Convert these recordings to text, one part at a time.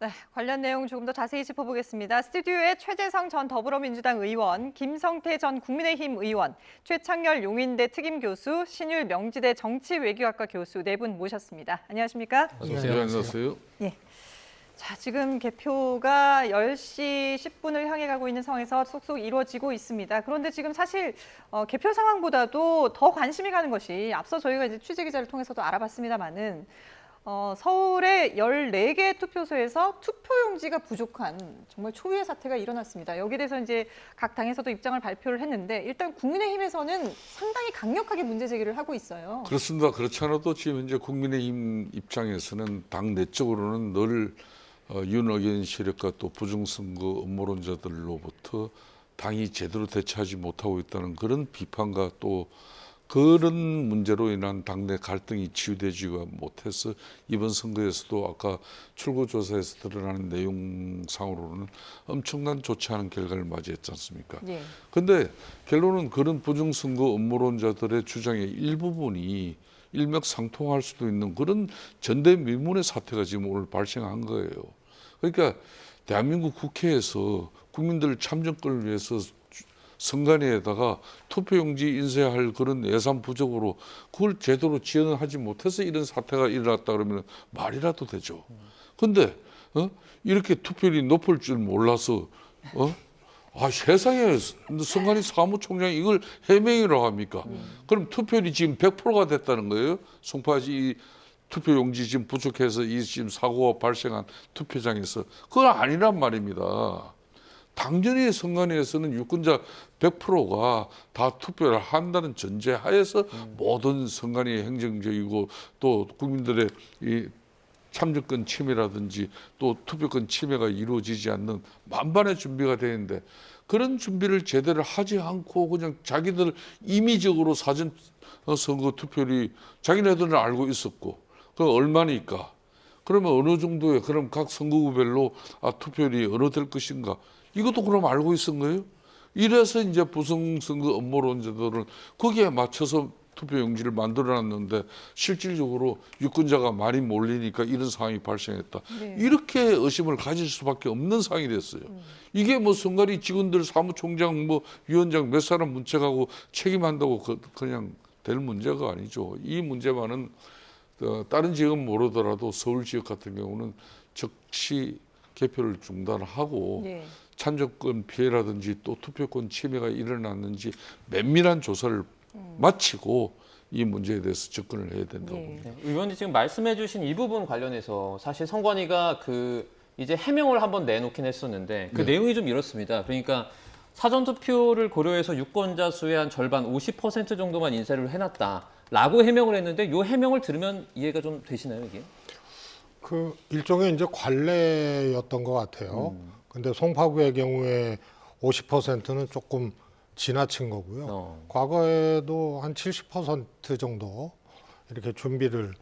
네, 관련 내용 조금 더 자세히 짚어보겠습니다. 스튜디오에 최재성 전 더불어민주당 의원, 김성태 전 국민의힘 의원, 최창렬 용인대 특임교수, 신율 명지대 정치외교학과 교수 네 분 모셨습니다. 안녕하십니까? 어서 오세요. 안녕하세요. 예. 자, 지금 개표가 10시 10분을 향해 가고 있는 상황에서 속속 이루어지고 있습니다. 그런데 지금 사실 개표 상황보다도 더 관심이 가는 것이 앞서 저희가 이제 취재 기자를 통해서도 알아봤습니다만은 서울의 14개 투표소에서 투표용지가 부족한 정말 초유의 사태가 일어났습니다. 여기에 대해서 이제 각 당에서도 입장을 발표를 했는데 일단 국민의힘에서는 상당히 강력하게 문제 제기를 하고 있어요. 그렇습니다. 그렇지 않아도 지금 현재 국민의힘 입장에서는 당 내적으로는 늘 윤핵관 세력과 또 부정선거 음모론자들로부터 당이 제대로 대처하지 못하고 있다는 그런 비판과 또 그런 문제로 인한 당내 갈등이 치유되지가 못해서 이번 선거에서도 아까 출구조사에서 드러나는 내용상으로는 엄청난 좋지 않은 결과를 맞이했지 않습니까? 그런데 결론은 그런 부정선거 음모론자들의 주장의 일부분이 일맥상통할 수도 있는 그런 전대미문의 사태가 지금 오늘 발생한 거예요. 그러니까 대한민국 국회에서 국민들 참정권을 위해서 선관위에다가 투표용지 인쇄할 그런 예산 부족으로 그걸 제대로 지원하지 못해서 이런 사태가 일어났다 그러면 말이라도 되죠. 근데 이렇게 투표율이 높을 줄 몰라서 세상에 선관위 사무총장이 이걸 해명이라고 합니까? 그럼 투표율이 지금 100%가 됐다는 거예요? 송파시 투표용지 지금 부족해서 이 지금 사고가 발생한 투표장에서 그건 아니란 말입니다. 당연히 선관위에서는 유권자 100%가 다 투표를 한다는 전제하에서 모든 선관위 행정적이고 또 국민들의 이 참정권 침해라든지 또 투표권 침해가 이루어지지 않는 만반의 준비가 되는데 그런 준비를 제대로 하지 않고 그냥 자기들 임의적으로 사전 선거 투표율이 자기네들은 알고 있었고 그 얼마니까 그러면 어느 정도의 그럼 각 선거구별로 투표율이 어느 될 것인가 이것도 그럼 알고 있은 거예요? 이래서 이제 부정선거 음모론자들은 거기에 맞춰서 투표용지를 만들어놨는데 실질적으로 유권자가 많이 몰리니까 이런 상황이 발생했다. 네. 이렇게 의심을 가질 수밖에 없는 상황이 됐어요. 이게 뭐 선관위 직원들 사무총장 뭐 위원장 몇 사람 문책하고 책임한다고 그냥 될 문제가 아니죠. 이 문제만은 다른 지역은 모르더라도 서울 지역 같은 경우는 즉시 개표를 중단하고 네. 참정권 피해라든지 또 투표권 침해가 일어났는지 면밀한 조사를 마치고 이 문제에 대해서 접근을 해야 된다고 봅니다. 네, 의원님 지금 말씀해주신 이 부분 관련해서 사실 선관위가 이제 해명을 한번 내놓긴 했었는데 그 내용이 좀 이렇습니다. 그러니까 사전투표를 고려해서 유권자 수의 한 절반 50% 정도만 인쇄를 해놨다라고 해명을 했는데 이 해명을 들으면 이해가 좀 되시나요, 이게? 그 일종의 이제 관례였던 것 같아요. 근데 송파구의 경우에 50%는 조금 지나친 거고요. 과거에도 한 70% 정도 이렇게 준비를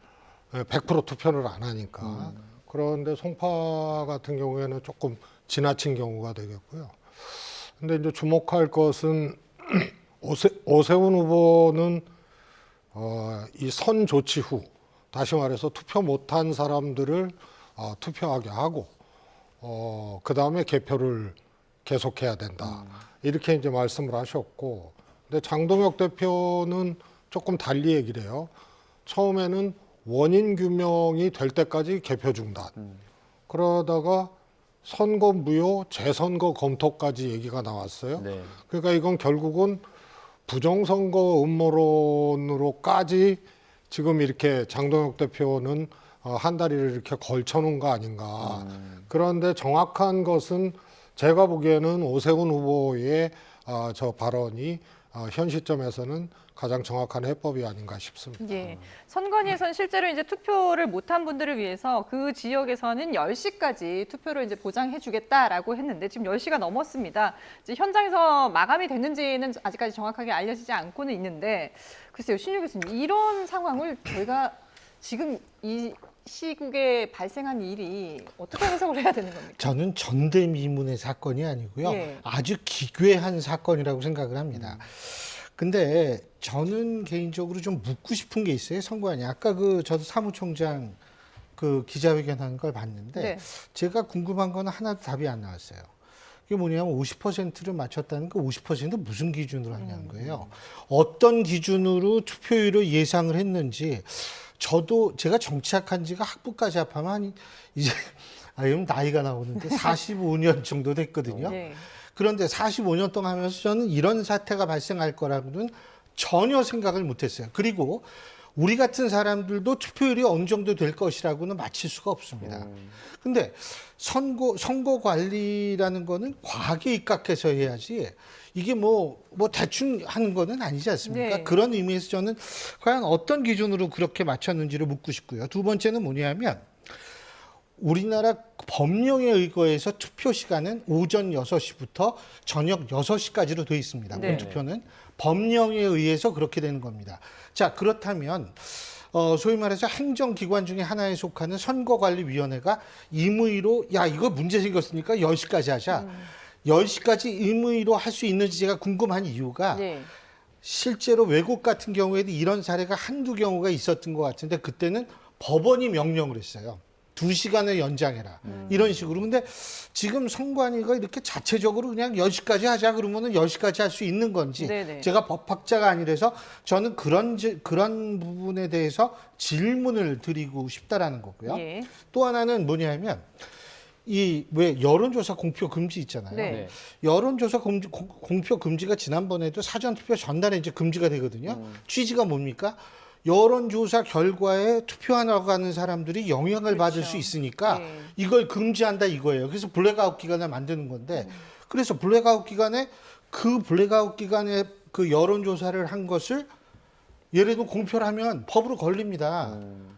100% 투표를 안 하니까. 그런데 송파 같은 경우에는 조금 지나친 경우가 되겠고요. 근데 이제 주목할 것은 오세훈 후보는 이 선 조치 후 다시 말해서 투표 못한 사람들을 투표하게 하고 그 다음에 개표를 계속해야 된다. 이렇게 이제 말씀을 하셨고, 근데 장동혁 대표는 조금 달리 얘기를 해요. 처음에는 원인 규명이 될 때까지 개표 중단. 그러다가 선거 무효, 재선거 검토까지 얘기가 나왔어요. 네. 그러니까 이건 결국은 부정선거 음모론으로까지 지금 이렇게 장동혁 대표는 한 다리를 이렇게 걸쳐놓은 거 아닌가. 그런데 정확한 것은 제가 보기에는 오세훈 후보의 저 발언이 현 시점에서는 가장 정확한 해법이 아닌가 싶습니다. 예. 선관위에서는 실제로 이제 투표를 못한 분들을 위해서 그 지역에서는 10시까지 투표를 이제 보장해 주겠다라고 했는데 지금 10시가 넘었습니다. 이제 현장에서 마감이 됐는지는 아직까지 정확하게 알려지지 않고는 있는데 글쎄요, 신유 교수님, 이런 상황을 저희가 지금 이 시국에 발생한 일이 어떻게 해석을 해야 되는 겁니까? 저는 전대미문의 사건이 아니고요. 예. 아주 기괴한 사건이라고 생각을 합니다. 근데 저는 개인적으로 좀 묻고 싶은 게 있어요. 선관위. 아까 저도 사무총장 그 기자회견하는 걸 봤는데 네. 제가 궁금한 거는 하나도 답이 안 나왔어요. 그게 뭐냐면 50%를 맞췄다는 거 50% 무슨 기준으로 하냐는 거예요. 어떤 기준으로 투표율을 예상을 했는지 저도 제가 정치학한 지가 학부까지 합하면 이제 이건 나이가 나오는데 45년 정도 됐거든요. 네. 그런데 45년 동안 하면서 저는 이런 사태가 발생할 거라고는 전혀 생각을 못했어요. 그리고 우리 같은 사람들도 투표율이 어느 정도 될 것이라고는 맞힐 수가 없습니다. 근데 선거 관리라는 거는 과하게 입각해서 해야지 이게 뭐 대충 하는 거는 아니지 않습니까? 네. 그런 의미에서 저는 과연 어떤 기준으로 그렇게 맞췄는지를 묻고 싶고요. 두 번째는 뭐냐면 우리나라 법령에 의거해서 투표 시간은 오전 6시부터 저녁 6시까지로 되어 있습니다. 네. 본투표는 법령에 의해서 그렇게 되는 겁니다. 자, 그렇다면 소위 말해서 행정기관 중에 하나에 속하는 선거관리위원회가 임의로 야 이거 문제 생겼으니까 10시까지 하자. 10시까지 임의로 할 수 있는지 제가 궁금한 이유가 네. 실제로 외국 같은 경우에도 이런 사례가 한두 경우가 있었던 것 같은데 그때는 법원이 명령을 했어요. 2시간을 연장해라. 이런 식으로. 근데 지금 선관위가 이렇게 자체적으로 그냥 10시까지 하자 그러면은 10시까지 할 수 있는 건지 네네. 제가 법학자가 아니라서 저는 그런 부분에 대해서 질문을 드리고 싶다라는 거고요. 예. 또 하나는 뭐냐면 이 왜 여론조사 공표 금지 있잖아요. 네. 여론조사 공표 금지가 지난번에도 사전투표 전날에 이제 금지가 되거든요. 취지가 뭡니까? 여론조사 결과에 투표하러 가는 사람들이 영향을 받을 수 있으니까 네. 이걸 금지한다 이거예요. 그래서 블랙아웃 기간을 만드는 건데 그래서 블랙아웃 기간에 그 여론조사를 한 것을 예를 들어 공표를 하면 법으로 걸립니다.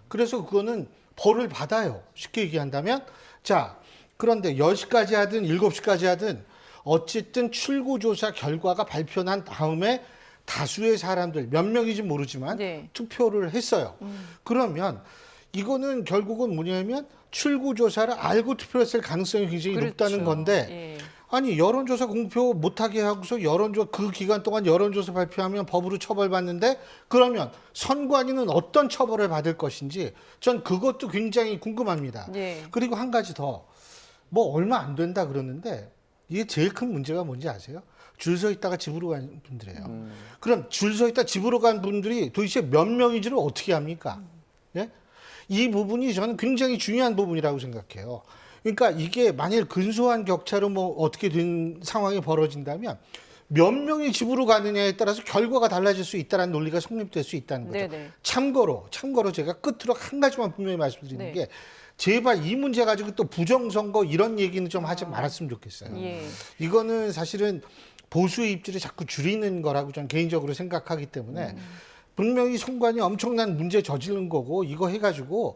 그래서 그거는 벌을 받아요. 쉽게 얘기한다면. 자, 그런데 10시까지 하든 7시까지 하든 어쨌든 출구조사 결과가 발표난 다음에 다수의 사람들, 몇 명인지 모르지만 네. 투표를 했어요. 그러면 이거는 결국은 뭐냐면 출구조사를 알고 투표했을 가능성이 굉장히 그렇죠. 높다는 건데 예. 아니 여론조사 공표 못하게 하고서 그 기간 동안 여론조사 발표하면 법으로 처벌받는데 그러면 선관위는 어떤 처벌을 받을 것인지 전 그것도 굉장히 궁금합니다. 예. 그리고 한 가지 더 뭐 얼마 안 된다 그러는데 이게 제일 큰 문제가 뭔지 아세요? 줄 서 있다가 집으로 간 분들이에요. 그럼 줄 서 있다 집으로 간 분들이 도대체 몇 명인지를 어떻게 합니까? 예? 이 부분이 저는 굉장히 중요한 부분이라고 생각해요. 그러니까 이게 만일 근소한 격차로 뭐 어떻게 된 상황이 벌어진다면 몇 명이 집으로 가느냐에 따라서 결과가 달라질 수 있다는 논리가 성립될 수 있다는 거죠. 네네. 참고로 제가 끝으로 한 가지만 분명히 말씀드리는 네. 게 제발 이 문제 가지고 또 부정선거 이런 얘기는 좀 하지 말았으면 좋겠어요. 예. 이거는 사실은 보수의 입지를 자꾸 줄이는 거라고 저는 개인적으로 생각하기 때문에 분명히 선관위 엄청난 문제 저지른 거고 이거 해가지고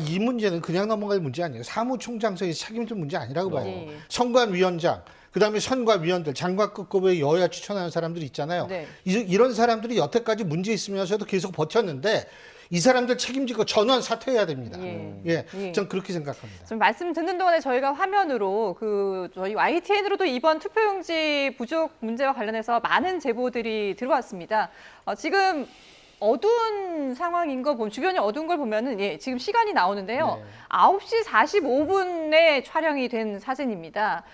이 문제는 그냥 넘어갈 문제 아니에요. 사무총장서의 책임질 문제 아니라고 봐요. 예. 선관위원장, 그다음에 선관위원들, 장관급급의 여야 추천하는 사람들 있잖아요. 네. 이런 사람들이 여태까지 문제 있으면서도 계속 버텼는데 이 사람들 책임지고 전원 사퇴해야 됩니다. 예. 예, 전 그렇게 생각합니다. 좀 말씀 듣는 동안에 저희가 화면으로 저희 YTN으로도 이번 투표용지 부족 문제와 관련해서 많은 제보들이 들어왔습니다. 지금 어두운 상황인 거 보면 주변이 어두운 걸 보면은 지금 시간이 나오는데요. 9시 45분에 촬영이 된 사진입니다.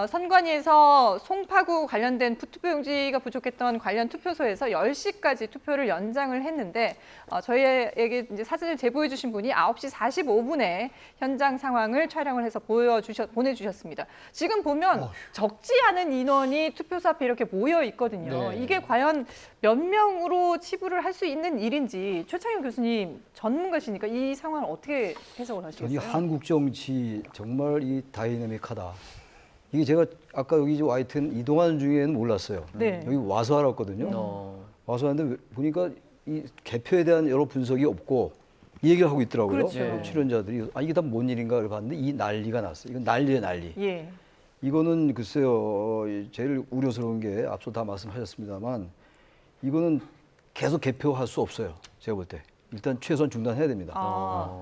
선관위에서 송파구 관련된 투표용지가 부족했던 관련 투표소에서 10시까지 투표를 연장을 했는데 저희에게 이제 사진을 제보해 주신 분이 9시 45분에 현장 상황을 촬영을 해서 보내주셨습니다. 지금 보면 적지 않은 인원이 투표소 앞에 이렇게 모여 있거든요. 네. 이게 과연 몇 명으로 치부를 할 수 있는 일인지 최창현 교수님 전문가시니까 이 상황을 어떻게 해석을 이 하시겠어요? 한국 정치 정말 이 다이내믹하다. 이게 제가 아까 여기 YTN 이동하는 중에는 몰랐어요. 네. 여기 와서 알았거든요. 와서 하는데 보니까 이 개표에 대한 여러 분석이 없고 이 얘기를 하고 있더라고요. 그렇죠. 출연자들이 이게 다 뭔 일인가를 봤는데 이 난리가 났어요. 이건 난리예요, 난리. 예. 이거는 글쎄요, 제일 우려스러운 게 앞서 다 말씀하셨습니다만 이거는 계속 개표할 수 없어요. 제가 볼 때. 일단 최소한 중단해야 됩니다.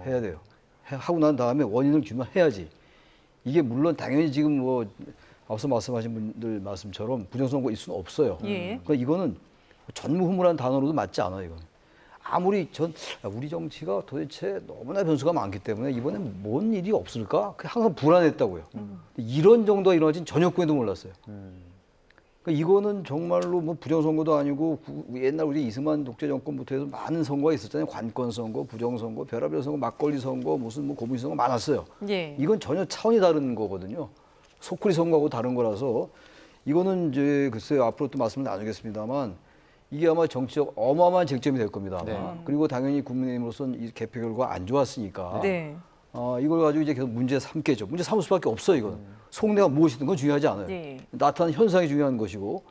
해야 돼요. 하고 난 다음에 원인을 규명해야지. 이게 물론 당연히 지금 뭐 앞서 말씀하신 분들 말씀처럼 부정선거 있을 수는 없어요. 예. 그러니까 이거는 전무후무란 단어로도 맞지 않아요. 이건. 아무리 우리 정치가 도대체 너무나 변수가 많기 때문에 이번엔 뭔 일이 없을까? 항상 불안했다고요. 이런 정도가 일어나진 전혀 꿈에도 몰랐어요. 그러니까 이거는 정말로 뭐 부정선거도 아니고 옛날 우리 이승만 독재 정권부터 해서 많은 선거가 있었잖아요. 관권 선거, 부정 선거, 별의별 선거, 막걸리 선거, 무슨 뭐 고무신 선거 많았어요. 예. 이건 전혀 차원이 다른 거거든요. 소쿠리 선거하고 다른 거라서 이거는 이제 글쎄요 앞으로 또 말씀을 나누겠습니다만 이게 아마 정치적 어마어마한 쟁점이 될 겁니다. 아마. 네. 그리고 당연히 국민의힘으로서는 이 개표 결과가 안 좋았으니까 네. 이걸 가지고 이제 계속 문제 삼겠죠. 문제 삼을 수밖에 없어요. 이거는 속내가 무엇이든 건 중요하지 않아요. 예. 나타나는 현상이 중요한 것이고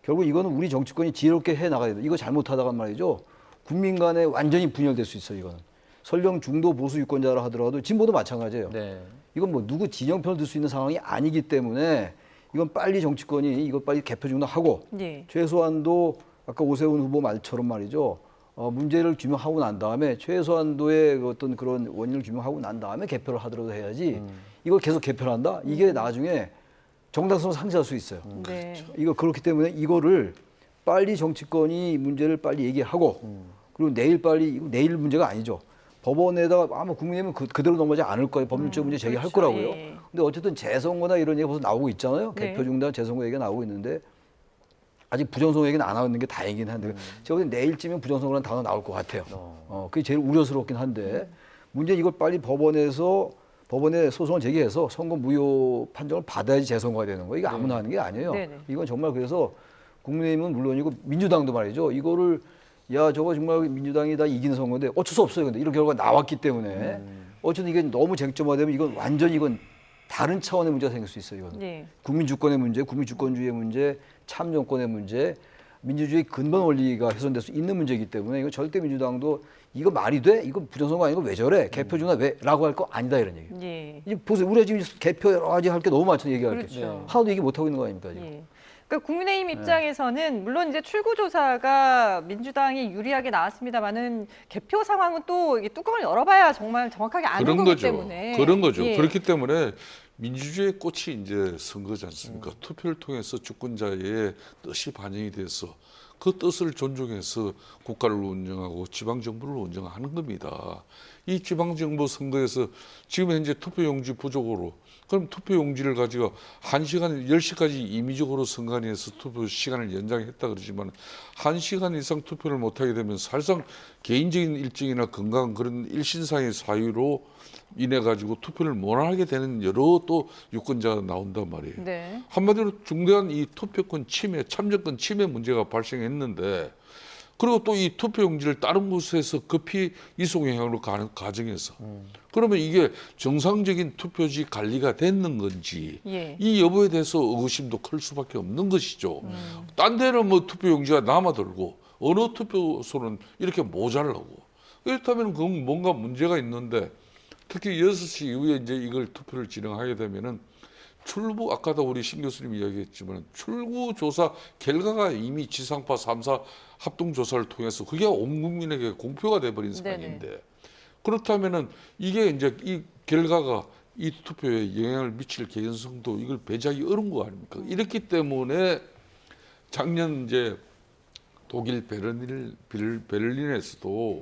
결국 이거는 우리 정치권이 지혜롭게 해 나가야 돼요. 이거 잘못하다가 말이죠. 국민 간에 완전히 분열될 수 있어요. 이거는 설령 중도 보수 유권자라 하더라도 진보도 마찬가지예요. 네. 이건 뭐 누구 진영편을 들 수 있는 상황이 아니기 때문에 이건 빨리 정치권이 이거 빨리 개표 중단하고 예. 최소한도 아까 오세훈 후보 말처럼 말이죠. 문제를 규명하고 난 다음에 최소한도의 어떤 그런 원인을 규명하고 난 다음에 개표를 하더라도 해야지 이걸 계속 개표를 한다? 이게 나중에 정당성을 상실할 수 있어요. 네. 이거 그렇기 때문에 이거를 빨리 정치권이 문제를 빨리 얘기하고 그리고 내일 문제가 아니죠. 법원에다가 아마 국민의힘은 그대로 넘어가지 않을 거예요. 법률적 문제 제기할 그렇죠. 거라고요. 예. 근데 어쨌든 재선거나 이런 얘기 벌써 나오고 있잖아요. 네. 개표 중단 재선거 얘기가 나오고 있는데 아직 부정선거 얘기는 안 나오는 게 다행이긴 한데 제가 볼 때 내일쯤엔 부정선거라는 단어 나올 것 같아요. 그게 제일 우려스럽긴 한데 문제는 이걸 빨리 법원에 소송을 제기해서 선거 무효 판정을 받아야지 재선거가 되는 거예요. 이거 아무나 하는 게 아니에요. 네네. 이건 정말 그래서 국민의힘은 물론이고 민주당도 말이죠. 이거를 야 저거 정말 민주당이 다 이긴 선거인데 어쩔 수 없어요. 근데 이런 결과가 나왔기 때문에 어쨌든 이게 너무 쟁점화되면 이건 완전히 이건 다른 차원의 문제가 생길 수 있어요. 이거는. 예. 국민 주권의 문제, 국민 주권주의의 문제, 참정권의 문제, 민주주의 근본 원리가 훼손될 수 있는 문제이기 때문에 이거 절대 민주당도 이거 말이 돼? 이거 부정선거 아니고 왜 저래? 개표 중단 왜? 라고 할 거 아니다 이런 얘기예요. 예. 이제 보세요. 우리가 지금 개표 여러 가지 할 게 너무 많잖아요. 얘기할 게. 그렇죠. 하나도 얘기 못 하고 있는 거 아닙니까 지금. 예. 그러니까 국민의힘 네. 입장에서는 물론 이제 출구조사가 민주당이 유리하게 나왔습니다만은 개표 상황은 또 이게 뚜껑을 열어봐야 정말 정확하게 아는 그런 거기 거죠. 때문에 그런 거죠. 예. 그렇기 때문에 민주주의의 꽃이 이제 선거지 않습니까? 투표를 통해서 주권자의 뜻이 반영이 돼서 그 뜻을 존중해서 국가를 운영하고 지방정부를 운영하는 겁니다. 이 지방정부 선거에서 지금 현재 투표용지 부족으로 그럼 투표용지를 가지고 1시간, 10시까지 임의적으로 선관위에서 투표 시간을 연장했다 그러지만 1시간 이상 투표를 못하게 되면 사실상 개인적인 일정이나 건강 그런 일신상의 사유로 인해 가지고 투표를 못 하게 되는 여러 또 유권자가 나온단 말이에요. 네. 한마디로 중대한 이 투표권 침해, 참정권 침해 문제가 발생했는데 그리고 또 이 투표용지를 다른 곳에서 급히 이송행으로 가는 과정에서 그러면 이게 정상적인 투표지 관리가 됐는 건지 예. 이 여부에 대해서 의구심도 클 수밖에 없는 것이죠. 딴 데는 뭐 투표용지가 남아들고 어느 투표소는 이렇게 모자라고 이렇다면 그건 뭔가 문제가 있는데 특히 6시 이후에 이제 이걸 투표를 진행하게 되면은 출구 아까도 우리 신 교수님 이야기했지만 출구 조사 결과가 이미 지상파 3사 합동 조사를 통해서 그게 온 국민에게 공표가 돼 버린 상황인데 그렇다면은 이게 이제 이 결과가 이 투표에 영향을 미칠 개연성도 이걸 배제하기 어려운 거 아닙니까? 이렇기 때문에 작년 이제 독일 베를린에서도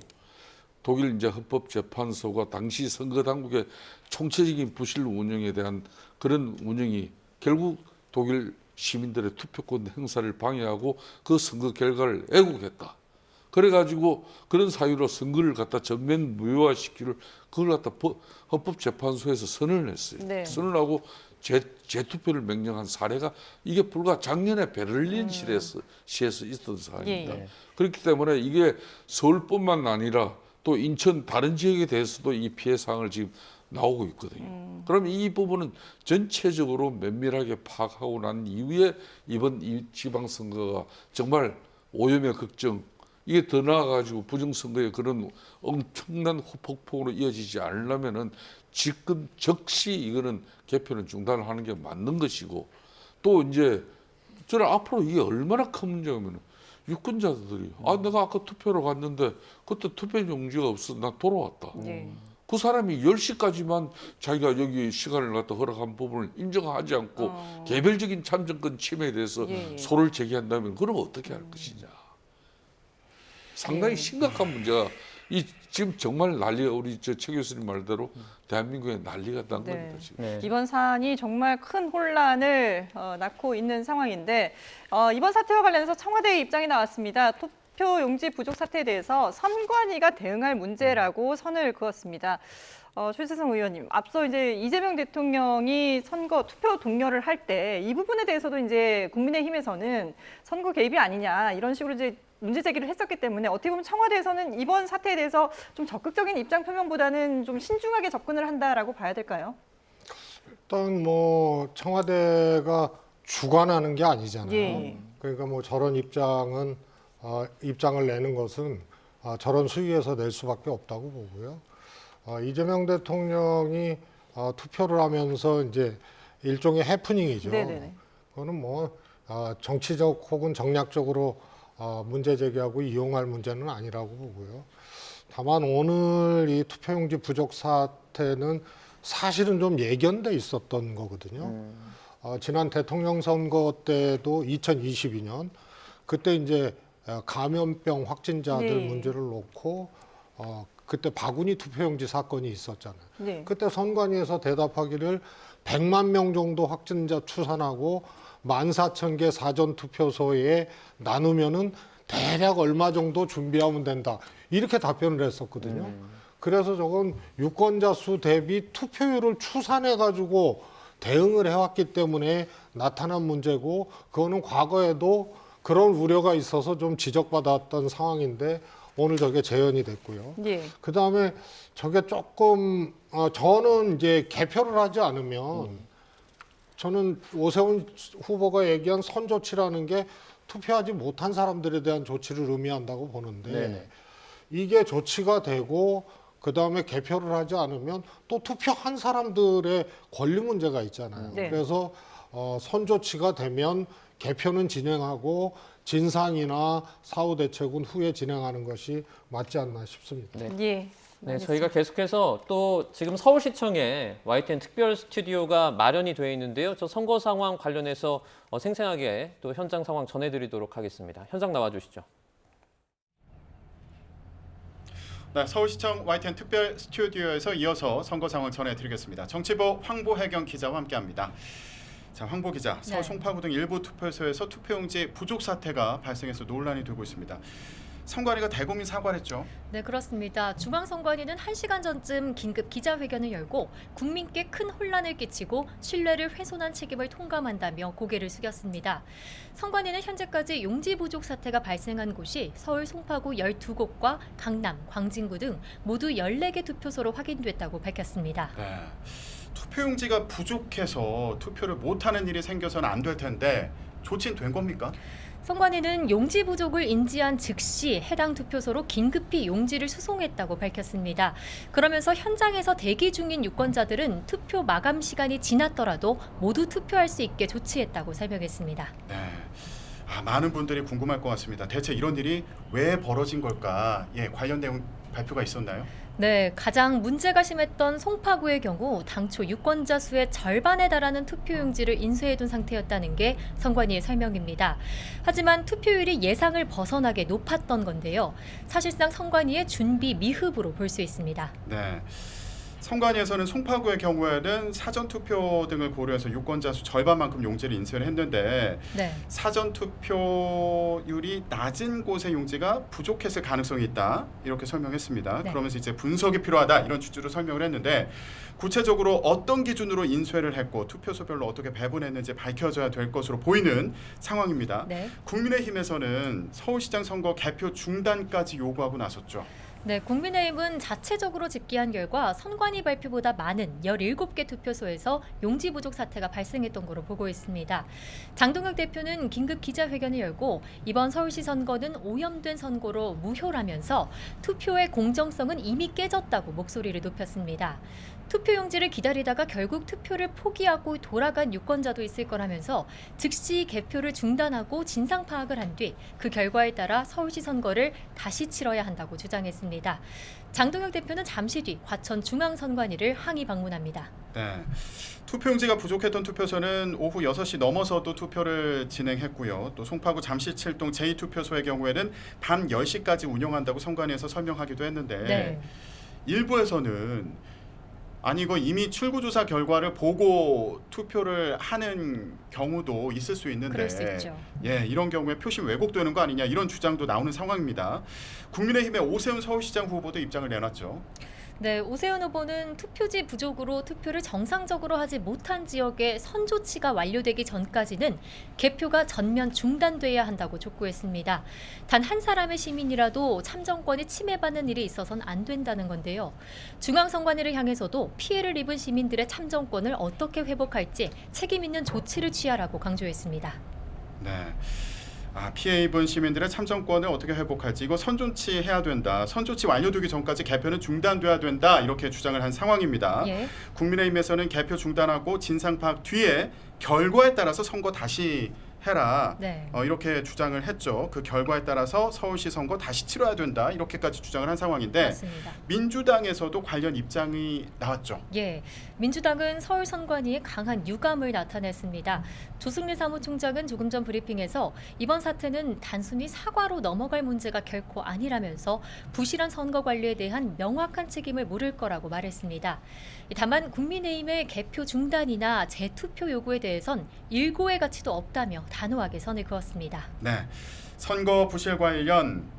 독일 이제 헌법재판소가 당시 선거 당국의 총체적인 부실 운영에 대한 그런 운영이 결국 독일 시민들의 투표권 행사를 방해하고 그 선거 결과를 왜곡했다. 그래가지고 그런 사유로 선거를 갖다 전면 무효화시키를 그걸 갖다 헌법재판소에서 선언을 했어요. 네. 선언하고 재투표를 명령한 사례가 이게 불과 작년에 베를린 시에서 있었던 사안입니다. 예. 그렇기 때문에 이게 서울뿐만 아니라 또 인천 다른 지역에 대해서도 이 피해 사항을 지금 나오고 있거든요. 그럼 이 부분은 전체적으로 면밀하게 파악하고 난 이후에 이번 이 지방선거가 정말 오염의 걱정 이게 더 나아가지고 부정선거의 그런 엄청난 후폭풍으로 이어지지 않으려면은 지금 즉시 이거는 개표는 중단을 하는 게 맞는 것이고 또 이제 저는 앞으로 이게 얼마나 큰 문제냐면 유권자들이 내가 아까 투표로 갔는데 그때 투표 용지가 없어 나 돌아왔다. 예. 그 사람이 10시까지만 자기가 여기 시간을 갖다 허락한 부분을 인정하지 않고 개별적인 참정권 침해에 대해서 예. 소를 제기한다면 그럼 어떻게 할 것이냐. 상당히 심각한 문제가 지금 정말 난리가 우리 최 교수님 말대로 대한민국에 난리가 난 네. 겁니다. 지금. 네. 이번 사안이 정말 큰 혼란을 낳고 있는 상황인데 이번 사태와 관련해서 청와대의 입장이 나왔습니다. 투표 용지 부족 사태에 대해서 선관위가 대응할 문제라고 선을 그었습니다. 최재성 의원님, 앞서 이제 이재명 대통령이 선거 투표 독려를 할 때 이 부분에 대해서도 이제 국민의힘에서는 선거 개입이 아니냐 이런 식으로 이제 문제 제기를 했었기 때문에 어떻게 보면 청와대에서는 이번 사태에 대해서 좀 적극적인 입장 표명보다는 좀 신중하게 접근을 한다라고 봐야 될까요? 일단 뭐 청와대가 주관하는 게 아니잖아요. 예. 그러니까 뭐 저런 입장을 내는 것은 저런 수위에서 낼 수밖에 없다고 보고요. 이재명 대통령이 투표를 하면서 이제 일종의 해프닝이죠. 네네네. 그거는 뭐 정치적 혹은 정략적으로 문제 제기하고 이용할 문제는 아니라고 보고요. 다만 오늘 이 투표용지 부족 사태는 사실은 좀 예견돼 있었던 거거든요. 지난 대통령 선거 때도 2022년 그때 이제 감염병 확진자들 네. 문제를 놓고 그때 바구니 투표용지 사건이 있었잖아요. 네. 그때 선관위에서 대답하기를 100만 명 정도 확진자 추산하고 14,000개 사전 투표소에 나누면은 대략 얼마 정도 준비하면 된다. 이렇게 답변을 했었거든요. 그래서 저건 유권자 수 대비 투표율을 추산해 가지고 대응을 해왔기 때문에 나타난 문제고, 그거는 과거에도 그런 우려가 있어서 좀 지적받았던 상황인데 오늘 저게 재현이 됐고요. 예. 그 다음에 저게 조금 저는 이제 개표를 하지 않으면 저는 오세훈 후보가 얘기한 선조치라는 게 투표하지 못한 사람들에 대한 조치를 의미한다고 보는데 네네. 이게 조치가 되고 그 다음에 개표를 하지 않으면 또 투표한 사람들의 권리 문제가 있잖아요. 네. 그래서 선조치가 되면 개표는 진행하고 진상이나 사후 대책은 후에 진행하는 것이 맞지 않나 싶습니다. 네. 예. 네, 저희가 계속해서 또 지금 서울시청에 YTN 특별 스튜디오가 마련이 되어 있는데요. 저 선거 상황 관련해서 생생하게 또 현장 상황 전해드리도록 하겠습니다. 현장 나와주시죠. 네, 서울시청 YTN 특별 스튜디오에서 이어서 선거 상황 전해드리겠습니다. 정치부 황보혜경 기자와 함께합니다. 자, 황보 기자, 서울 송파구 등 일부 투표소에서 투표용지 부족 사태가 발생해서 논란이 되고 있습니다. 선관위가 대국민 사과를 했죠. 네, 그렇습니다. 중앙선관위는 1시간 전쯤 긴급 기자회견을 열고 국민께 큰 혼란을 끼치고 신뢰를 훼손한 책임을 통감한다며 고개를 숙였습니다. 선관위는 현재까지 용지 부족 사태가 발생한 곳이 서울 송파구 12곳과 강남, 광진구 등 모두 14개 투표소로 확인됐다고 밝혔습니다. 네, 투표용지가 부족해서 투표를 못하는 일이 생겨서는 안 될 텐데 조치는 된 겁니까? 선관위는 용지 부족을 인지한 즉시 해당 투표소로 긴급히 용지를 수송했다고 밝혔습니다. 그러면서 현장에서 대기 중인 유권자들은 투표 마감 시간이 지났더라도 모두 투표할 수 있게 조치했다고 설명했습니다. 네, 많은 분들이 궁금할 것 같습니다. 대체 이런 일이 왜 벌어진 걸까? 예, 관련 내용 발표가 있었나요? 네, 가장 문제가 심했던 송파구의 경우 당초 유권자 수의 절반에 달하는 투표용지를 인쇄해둔 상태였다는 게 선관위의 설명입니다. 하지만 투표율이 예상을 벗어나게 높았던 건데요. 사실상 선관위의 준비 미흡으로 볼 수 있습니다. 네. 선관위에서는 송파구의 경우에는 사전투표 등을 고려해서 유권자 수 절반만큼 용지를 인쇄를 했는데 네. 사전투표율이 낮은 곳의 용지가 부족했을 가능성이 있다 이렇게 설명했습니다. 네. 그러면서 이제 분석이 필요하다 이런 취지로 설명을 했는데 구체적으로 어떤 기준으로 인쇄를 했고 투표소별로 어떻게 배분했는지 밝혀져야 될 것으로 보이는 상황입니다. 네. 국민의힘에서는 서울시장 선거 개표 중단까지 요구하고 나섰죠. 네, 국민의힘은 자체적으로 집계한 결과 선관위 발표보다 많은 17개 투표소에서 용지 부족 사태가 발생했던 것으로 보고 있습니다. 장동혁 대표는 긴급 기자회견을 열고 이번 서울시 선거는 오염된 선거로 무효라면서 투표의 공정성은 이미 깨졌다고 목소리를 높였습니다. 투표용지를 기다리다가 결국 투표를 포기하고 돌아간 유권자도 있을 거라면서 즉시 개표를 중단하고 진상 파악을 한 뒤 그 결과에 따라 서울시 선거를 다시 치러야 한다고 주장했습니다. 장동혁 대표는 잠시 뒤 과천 중앙선관위를 항의 방문합니다. 네. 투표용지가 부족했던 투표소는 오후 6시 넘어서도 투표를 진행했고요. 또 송파구 잠실칠동 제2투표소의 경우에는 밤 10시까지 운영한다고 선관위에서 설명하기도 했는데 네. 일부에서는 아니 이거 이미 출구조사 결과를 보고 투표를 하는 경우도 있을 수 있는데 그럴 수 있죠. 예, 이런 경우에 표심 왜곡되는 거 아니냐 이런 주장도 나오는 상황입니다. 국민의힘의 오세훈 서울시장 후보도 입장을 내놨죠. 네, 오세훈 후보는 투표지 부족으로 투표를 정상적으로 하지 못한 지역에 선조치가 완료되기 전까지는 개표가 전면 중단돼야 한다고 촉구했습니다. 단 한 사람의 시민이라도 참정권이 침해받는 일이 있어서는 안 된다는 건데요. 중앙선관위를 향해서도 피해를 입은 시민들의 참정권을 어떻게 회복할지 책임 있는 조치를 취하라고 강조했습니다. 네. 피해 입은 시민들의 참정권을 어떻게 회복할지 이거 선조치 해야 된다. 선조치 완료되기 전까지 개표는 중단돼야 된다. 이렇게 주장을 한 상황입니다. 예. 국민의힘에서는 개표 중단하고 진상 파악 뒤에 결과에 따라서 선거 다시 해라. 네. 이렇게 주장을 했죠. 그 결과에 따라서 서울시 선거 다시 치러야 된다. 이렇게까지 주장을 한 상황인데 맞습니다. 민주당에서도 관련 입장이 나왔죠. 예, 민주당은 서울 선관위에 강한 유감을 나타냈습니다. 조승래 사무총장은 조금 전 브리핑에서 이번 사태는 단순히 사과로 넘어갈 문제가 결코 아니라면서 부실한 선거 관리에 대한 명확한 책임을 물을 거라고 말했습니다. 다만 국민의힘의 개표 중단이나 재투표 요구에 대해선 일고의 가치도 없다며 단호하게 선을 그었습니다. 네, 선거 부실 관련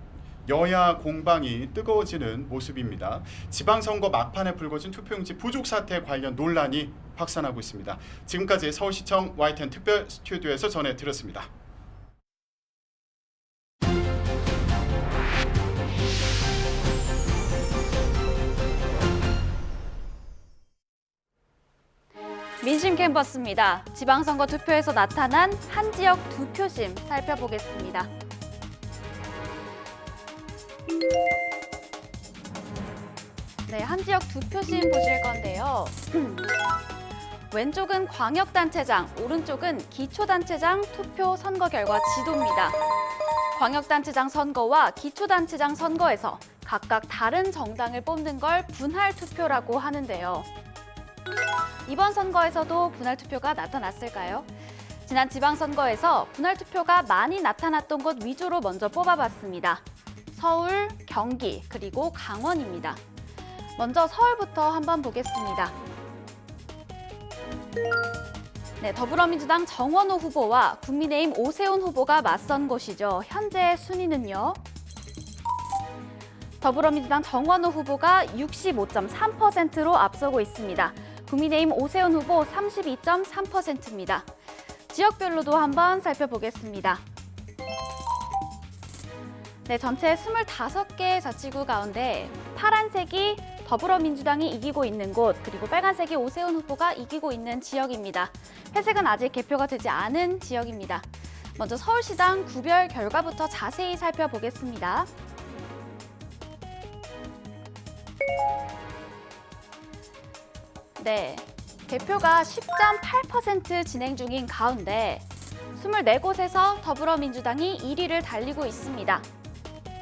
여야 공방이 뜨거워지는 모습입니다. 지방선거 막판에 불거진 투표용지 부족 사태 관련 논란이 확산하고 있습니다. 지금까지 서울시청 YTN 특별 스튜디오에서 전해드렸습니다. 민심 캔버스입니다. 지방선거 투표에서 나타난 한 지역 두 표심 살펴보겠습니다. 네, 한 지역 두 표심 보실 건데요. 왼쪽은 광역단체장, 오른쪽은 기초단체장 투표 선거 결과 지도입니다. 광역단체장 선거와 기초단체장 선거에서 각각 다른 정당을 뽑는 걸 분할 투표라고 하는데요. 이번 선거에서도 분할 투표가 나타났을까요? 지난 지방선거에서 분할 투표가 많이 나타났던 곳 위주로 먼저 뽑아봤습니다. 서울, 경기, 그리고 강원입니다. 먼저 서울부터 한번 보겠습니다. 네, 더불어민주당 정원호 후보와 국민의힘 오세훈 후보가 맞선 곳이죠. 현재 순위는요. 더불어민주당 정원호 후보가 65.3%로 앞서고 있습니다. 국민의힘 오세훈 후보 32.3%입니다. 지역별로도 한번 살펴보겠습니다. 네, 전체 25개 자치구 가운데 파란색이 더불어민주당이 이기고 있는 곳, 그리고 빨간색이 오세훈 후보가 이기고 있는 지역입니다. 회색은 아직 개표가 되지 않은 지역입니다. 먼저 서울시장 구별 결과부터 자세히 살펴보겠습니다. 네, 개표가 10.8% 진행 중인 가운데 24곳에서 더불어민주당이 1위를 달리고 있습니다.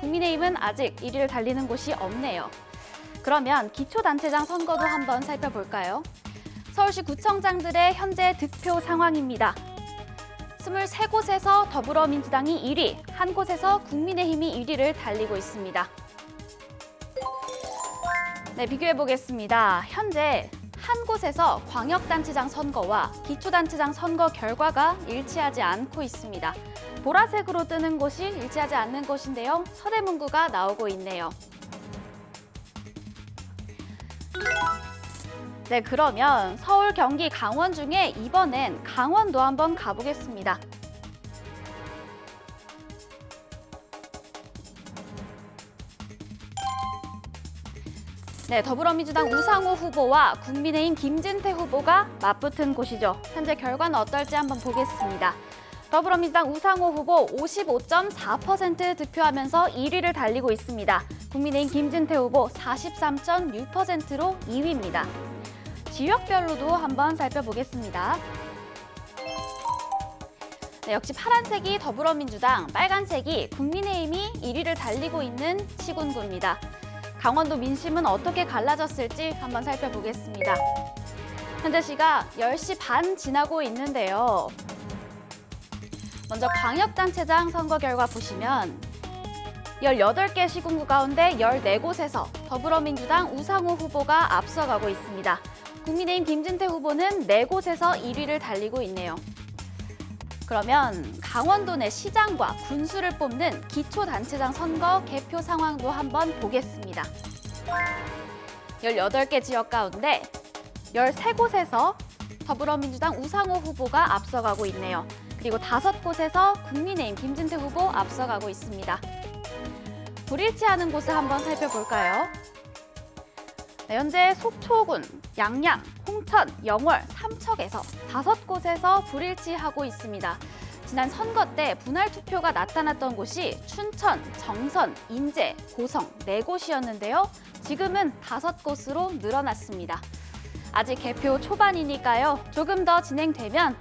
국민의힘은 아직 1위를 달리는 곳이 없네요. 그러면 기초단체장 선거도 한번 살펴볼까요? 서울시 구청장들의 현재 득표 상황입니다. 23곳에서 더불어민주당이 1위, 한 곳에서 국민의힘이 1위를 달리고 있습니다. 네, 비교해보겠습니다. 현재 한 곳에서 광역단체장 선거와 기초단체장 선거 결과가 일치하지 않고 있습니다. 보라색으로 뜨는 곳이 일치하지 않는 곳인데요. 서대문구가 나오고 있네요. 네, 그러면 서울, 경기, 강원 중에 이번엔 강원도 한번 가보겠습니다. 네, 더불어민주당 우상호 후보와 국민의힘 김진태 후보가 맞붙은 곳이죠. 현재 결과는 어떨지 한번 보겠습니다. 더불어민주당 우상호 후보 55.4% 득표하면서 1위를 달리고 있습니다. 국민의힘 김진태 후보 43.6%로 2위입니다. 지역별로도 한번 살펴보겠습니다. 네, 역시 파란색이 더불어민주당, 빨간색이 국민의힘이 1위를 달리고 있는 시군구입니다. 강원도 민심은 어떻게 갈라졌을지 한번 살펴보겠습니다. 현재 시각 10시 반 지나고 있는데요. 먼저 광역단체장 선거 결과 보시면 18개 시군구 가운데 14곳에서 더불어민주당 우상호 후보가 앞서가고 있습니다. 국민의힘 김진태 후보는 4곳에서 1위를 달리고 있네요. 그러면 강원도 내 시장과 군수를 뽑는 기초단체장 선거 개표 상황도 한번 보겠습니다. 18개 지역 가운데 13곳에서 더불어민주당 우상호 후보가 앞서가고 있네요. 그리고 5곳에서 국민의힘 김진태 후보 앞서가고 있습니다. 불일치하는 곳을 한번 살펴볼까요? 네, 현재 속초군, 양양, 홍천, 영월, 삼척에서 5곳에서 불일치하고 있습니다. 지난 선거 때 분할 투표가 나타났던 곳이 춘천, 정선, 인제, 고성 4곳이었는데요. 지금은 5곳으로 늘어났습니다. 아직 개표 초반이니까요. 조금 더 진행되면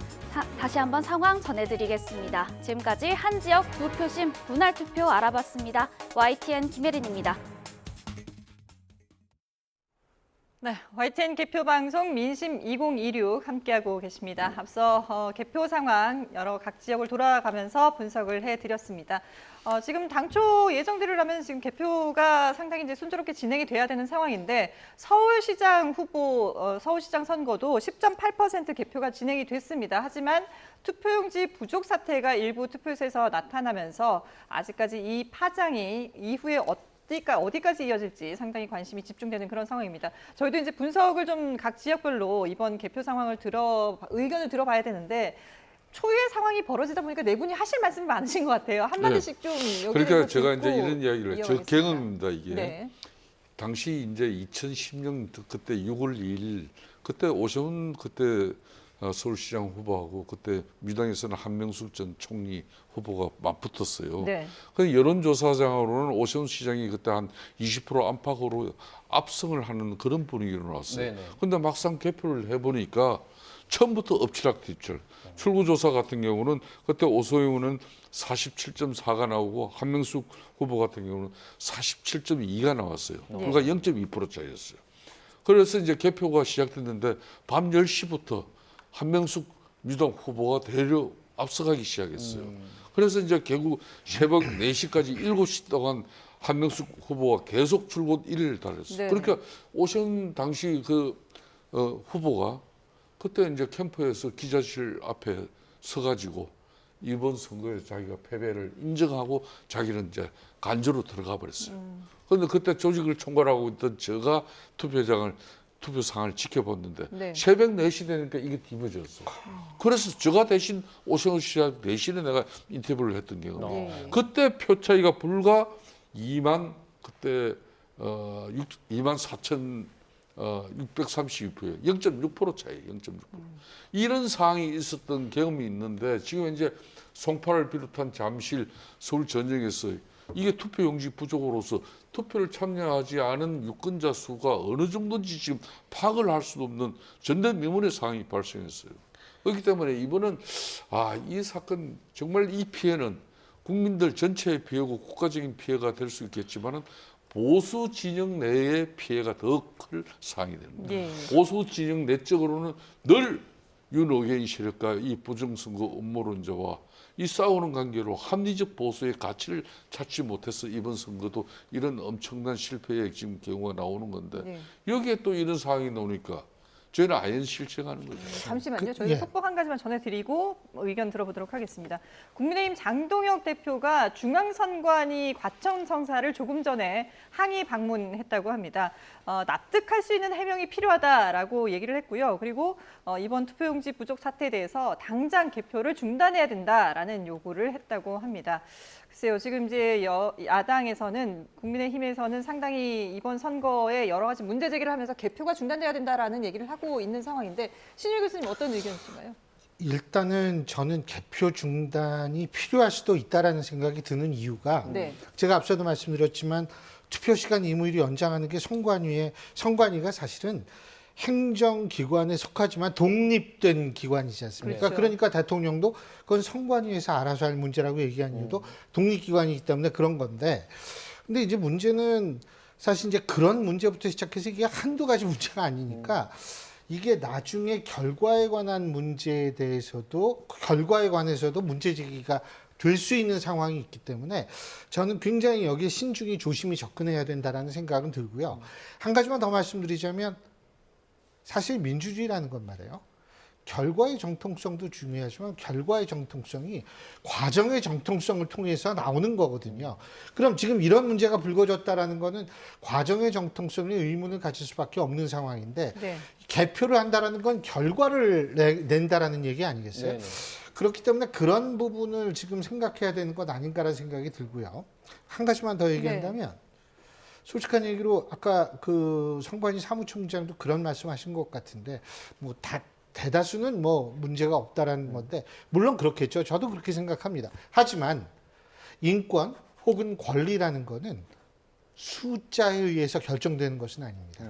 다시 한번 상황 전해드리겠습니다. 지금까지 한 지역 두 표심 분할 투표 알아봤습니다. YTN 김혜린입니다. 네, YTN 개표 방송 민심 2026 함께하고 계십니다. 앞서 개표 상황 여러 각 지역을 돌아가면서 분석을 해드렸습니다. 지금 당초 예정대로라면 지금 개표가 상당히 이제 순조롭게 진행이 돼야 되는 상황인데 서울시장 후보, 서울시장 선거도 10.8% 개표가 진행이 됐습니다. 하지만 투표용지 부족 사태가 일부 투표소에서 나타나면서 아직까지 이 파장이 이후에 어디까지 이어질지 상당히 관심이 집중되는 그런 상황입니다. 저희도 이제 분석을 좀 각 지역별로 이번 개표 상황을 의견을 들어봐야 되는데 초유의 상황이 벌어지다 보니까 네 분이 하실 말씀이 많으신 것 같아요. 한마디씩 좀 여기서 그러니까 제가 이제 이런 이야기를 저 경험입니다 이게. 네. 당시 이제 2010년 그때 6월 2일 그때 오세훈 그때 서울시장 후보하고 그때 민주당에서는 한명숙 전 총리 후보가 맞붙었어요. 네. 그 여론조사장으로는 오세훈 시장이 그때 한 20% 안팎으로 압승을 하는 그런 분위기로 나왔어요. 그런데 막상 개표를 해보니까 처음부터 엎치락뒤칠. 출구조사 같은 경우는 그때 오세훈은 47.4가 나오고 한명숙 후보 같은 경우는 47.2가 나왔어요. 그러니까 0.2% 차이였어요. 그래서 이제 개표가 시작됐는데 밤 10시부터 한명숙 민주당 후보가 대려 앞서가기 시작했어요. 그래서 이제 결국 새벽 4시까지 7시 동안 한명숙 후보가 계속 줄곧 1위를 달렸어요. 네. 그러니까 오세훈 당시 후보가 그때 이제 캠프에서 기자실 앞에 서가지고 이번 선거에 자기가 패배를 인정하고 자기는 이제 간주로 들어가 버렸어요. 그런데 그때 조직을 총괄하고 있던 제가 투표상을 지켜봤는데 새벽 4시 되니까 이게 뒤집어졌어. 그래서 제가 대신 오세훈 시장 대신에 내가 인터뷰를 했던 경우는 그때 표 차이가 불과 2만 4,632표예요. 0.6% 차이, 0.6%. 이런 상황이 있었던 경험이 있는데 지금 이제 송파를 비롯한 잠실, 서울 전역에서 이게 투표용지 부족으로서 투표를 참여하지 않은 유권자 수가 어느 정도인지 지금 파악을 할 수도 없는 전대미문의 상황이 발생했어요. 그렇기 때문에 이번은 이 사건 정말 이 피해는 국민들 전체의 피해고 국가적인 피해가 될 수 있겠지만은 보수 진영 내의 피해가 더 클 사항이 됩니다. 보수 진영 내적으로는 늘 윤호개인 세력과 이 부정선거 음모론자와 이 싸우는 관계로 합리적 보수의 가치를 찾지 못해서 이번 선거도 이런 엄청난 실패의 지금 경우가 나오는 건데 여기에 또 이런 상황이 나오니까 저희는 아연 실증하는 거죠. 잠시만요. 저희 속보 한 가지만 전해드리고 의견 들어보도록 하겠습니다. 국민의힘 장동혁 대표가 중앙선관위 과천청사를 조금 전에 항의 방문했다고 합니다. 납득할 수 있는 해명이 필요하다라고 얘기를 했고요. 그리고 이번 투표용지 부족 사태에 대해서 당장 개표를 중단해야 된다라는 요구를 했다고 합니다. 글쎄요, 지금 이제 야당에서는 국민의힘에서는 상당히 이번 선거에 여러 가지 문제 제기를 하면서 개표가 중단돼야 된다라는 얘기를 하고 있는 상황인데 신율 교수님 어떤 의견이신가요? 일단은 저는 개표 중단이 필요할 수도 있다라는 생각이 드는 이유가 제가 앞서도 말씀드렸지만 투표 시간 의무일이 연장하는 게 선관위가 사실은 행정기관에 속하지만 독립된 기관이지 않습니까? 그렇죠. 그러니까 대통령도 그건 선관위에서 알아서 할 문제라고 얘기한 이유도 독립기관이기 때문에 그런 건데, 근데 이제 문제는 사실 이제 그런 문제부터 시작해서 이게 한두 가지 문제가 아니니까 이게 나중에 결과에 관한 문제에 대해서도 결과에 관해서도 문제 제기가 될 수 있는 상황이 있기 때문에 저는 굉장히 여기에 신중히 조심히 접근해야 된다라는 생각은 들고요. 한 가지만 더 말씀드리자면 사실 민주주의라는 건 말이에요. 결과의 정통성도 중요하지만 결과의 정통성이 과정의 정통성을 통해서 나오는 거거든요. 그럼 지금 이런 문제가 불거졌다라는 거는 과정의 정통성에 의문을 가질 수밖에 없는 상황인데 네. 개표를 한다라는 건 결과를 낸다라는 얘기 아니겠어요? 네네. 그렇기 때문에 그런 부분을 지금 생각해야 되는 것 아닌가라는 생각이 들고요. 한 가지만 더 얘기한다면 솔직한 얘기로 아까 그 선관위 사무총장도 그런 말씀하신 것 같은데 뭐 대다수는 뭐 문제가 없다라는 건데 물론 그렇겠죠. 저도 그렇게 생각합니다. 하지만 인권 혹은 권리라는 거는 숫자에 의해서 결정되는 것은 아닙니다.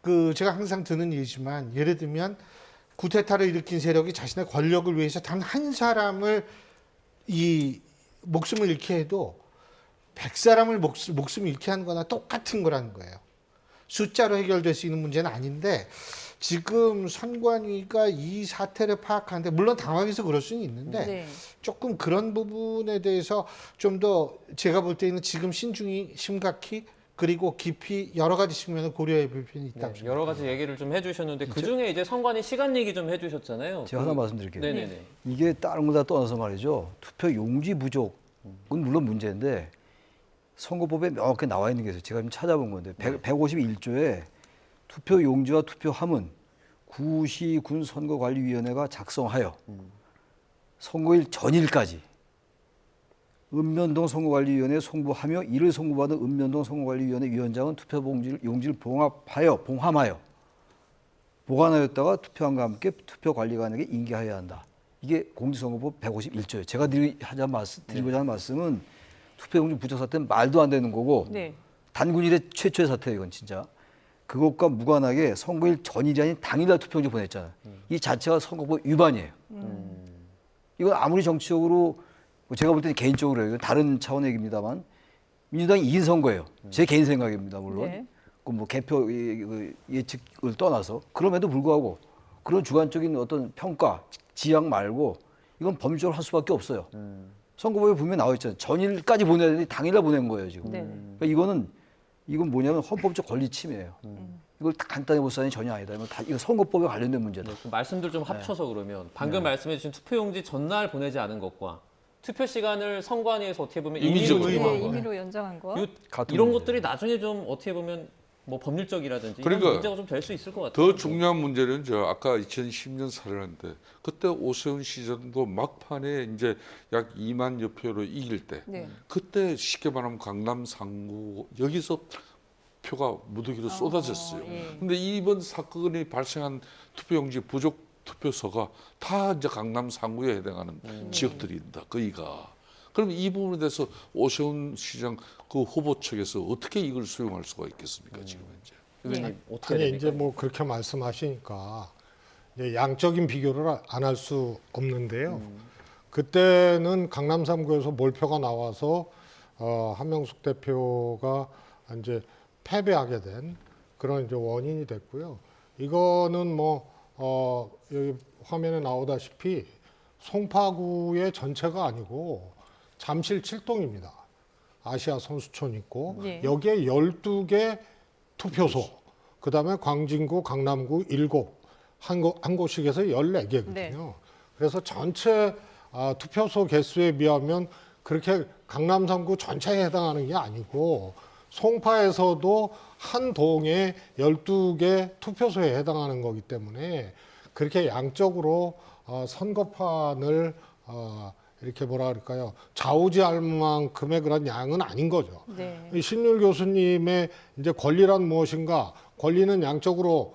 그 제가 항상 드는 예지만 예를 들면 구테타를 일으킨 세력이 자신의 권력을 위해서 단 한 사람을 이 목숨을 잃게 해도 100사람을 목숨을 잃게 하는 거나 똑같은 거라는 거예요. 숫자로 해결될 수 있는 문제는 아닌데 지금 선관위가 이 사태를 파악하는데 물론 당황해서 그럴 수는 있는데 네. 조금 그런 부분에 대해서 좀 더 제가 볼 때는 지금 신중히 심각히 그리고 깊이 여러 가지 측면을 고려해 볼 필요는 있다고 네, 생각합니다. 여러 가지 얘기를 좀 해주셨는데 그 중에 이제 선관위 시간 얘기 좀 해주셨잖아요. 제가 하나 말씀드릴게요. 네네네. 이게 다른 거 다 떠나서 말이죠. 투표 용지 부족은 물론 문제인데 선거법에 명확히 나와 있는 게 있어요. 제가 좀 찾아본 건데 151조에 투표 용지와 투표함은 구시 군 선거관리위원회가 작성하여 선거일 전일까지 읍면동 선거관리위원회에 송부하며 이를 송부받은 읍면동 선거관리위원회 위원장은 투표 용지를 봉함하여 보관하였다가 투표함과 함께 투표관리관에게 인계하여야 한다. 이게 공직선거법 151조예요. 제가 드리고자 하는 말씀은 투표용지 부족 사태는 말도 안 되는 거고 네. 단군 이래 최초의 사태예요. 이건 진짜. 그것과 무관하게 선거일 전일이 아닌 당일날 투표용지 보냈잖아요. 이 자체가 선거법 위반이에요. 이건 아무리 정치적으로 제가 볼 때는 개인적으로 이건 다른 차원의 얘기입니다만 민주당이 이긴 선거예요. 제 개인 생각입니다. 물론. 네. 그 뭐 개표 예측을 떠나서 그럼에도 불구하고 그런 주관적인 어떤 평가, 지향 말고 이건 법률적으로 할 수밖에 없어요. 선거법에 분명히 나와 있잖아요. 전일까지 보내야 되는데 당일날 보낸 거예요 지금. 네. 그러니까 이건 뭐냐면 헌법적 권리 침해예요. 이걸 간단히 볼 사안이 전혀 아니다. 이거 선거법에 관련된 문제다. 그 말씀들 좀 합쳐서 그러면 방금 말씀해주신 투표용지 전날 보내지 않은 것과 투표 시간을 선관위에서 어떻게 보면 임의적으로 임의로 의무한 네, 거네. 임의로 연장한 거. 같은 이런 문제예요. 것들이 나중에 좀 어떻게 보면 뭐 법률적이라든지 그러니까 이런 문제가 좀 될 수 있을 것 같아요. 더 중요한 문제는 저 아까 2010년 사례인데 그때 오세훈 시장도 막판에 이제 약 2만여 표로 이길 때 네. 그때 쉽게 말하면 강남 상구 여기서 표가 무더기로 쏟아졌어요. 예. 근데 이번 사건이 발생한 투표용지 부족 투표소가 다 이제 강남 상구에 해당하는 지역들입니다. 거기가. 그럼 이 부분에 대해서 오세훈 시장 그 후보 측에서 어떻게 이걸 수용할 수가 있겠습니까 지금 현재? 의원님 어떻게 아니 됩니까? 이제 뭐 그렇게 말씀하시니까 이제 양적인 비교를 안 할 수 없는데요. 그때는 강남 3구에서 몰표가 나와서 한명숙 대표가 이제 패배하게 된 그런 이제 원인이 됐고요. 이거는 여기 화면에 나오다시피 송파구의 전체가 아니고 잠실 7동입니다. 아시아 선수촌 있고 네. 여기에 12개 투표소, 그다음에 광진구, 강남구 7, 한 곳씩에서 14개거든요. 네. 그래서 전체 투표소 개수에 비하면 그렇게 강남 3구 전체에 해당하는 게 아니고 송파에서도 한 동에 12개 투표소에 해당하는 거기 때문에 그렇게 양적으로 선거판을 이렇게 뭐라 그럴까요? 좌우지할 만큼의 그런 양은 아닌 거죠. 네. 이 신율 교수님의 이제 권리란 무엇인가? 권리는 양적으로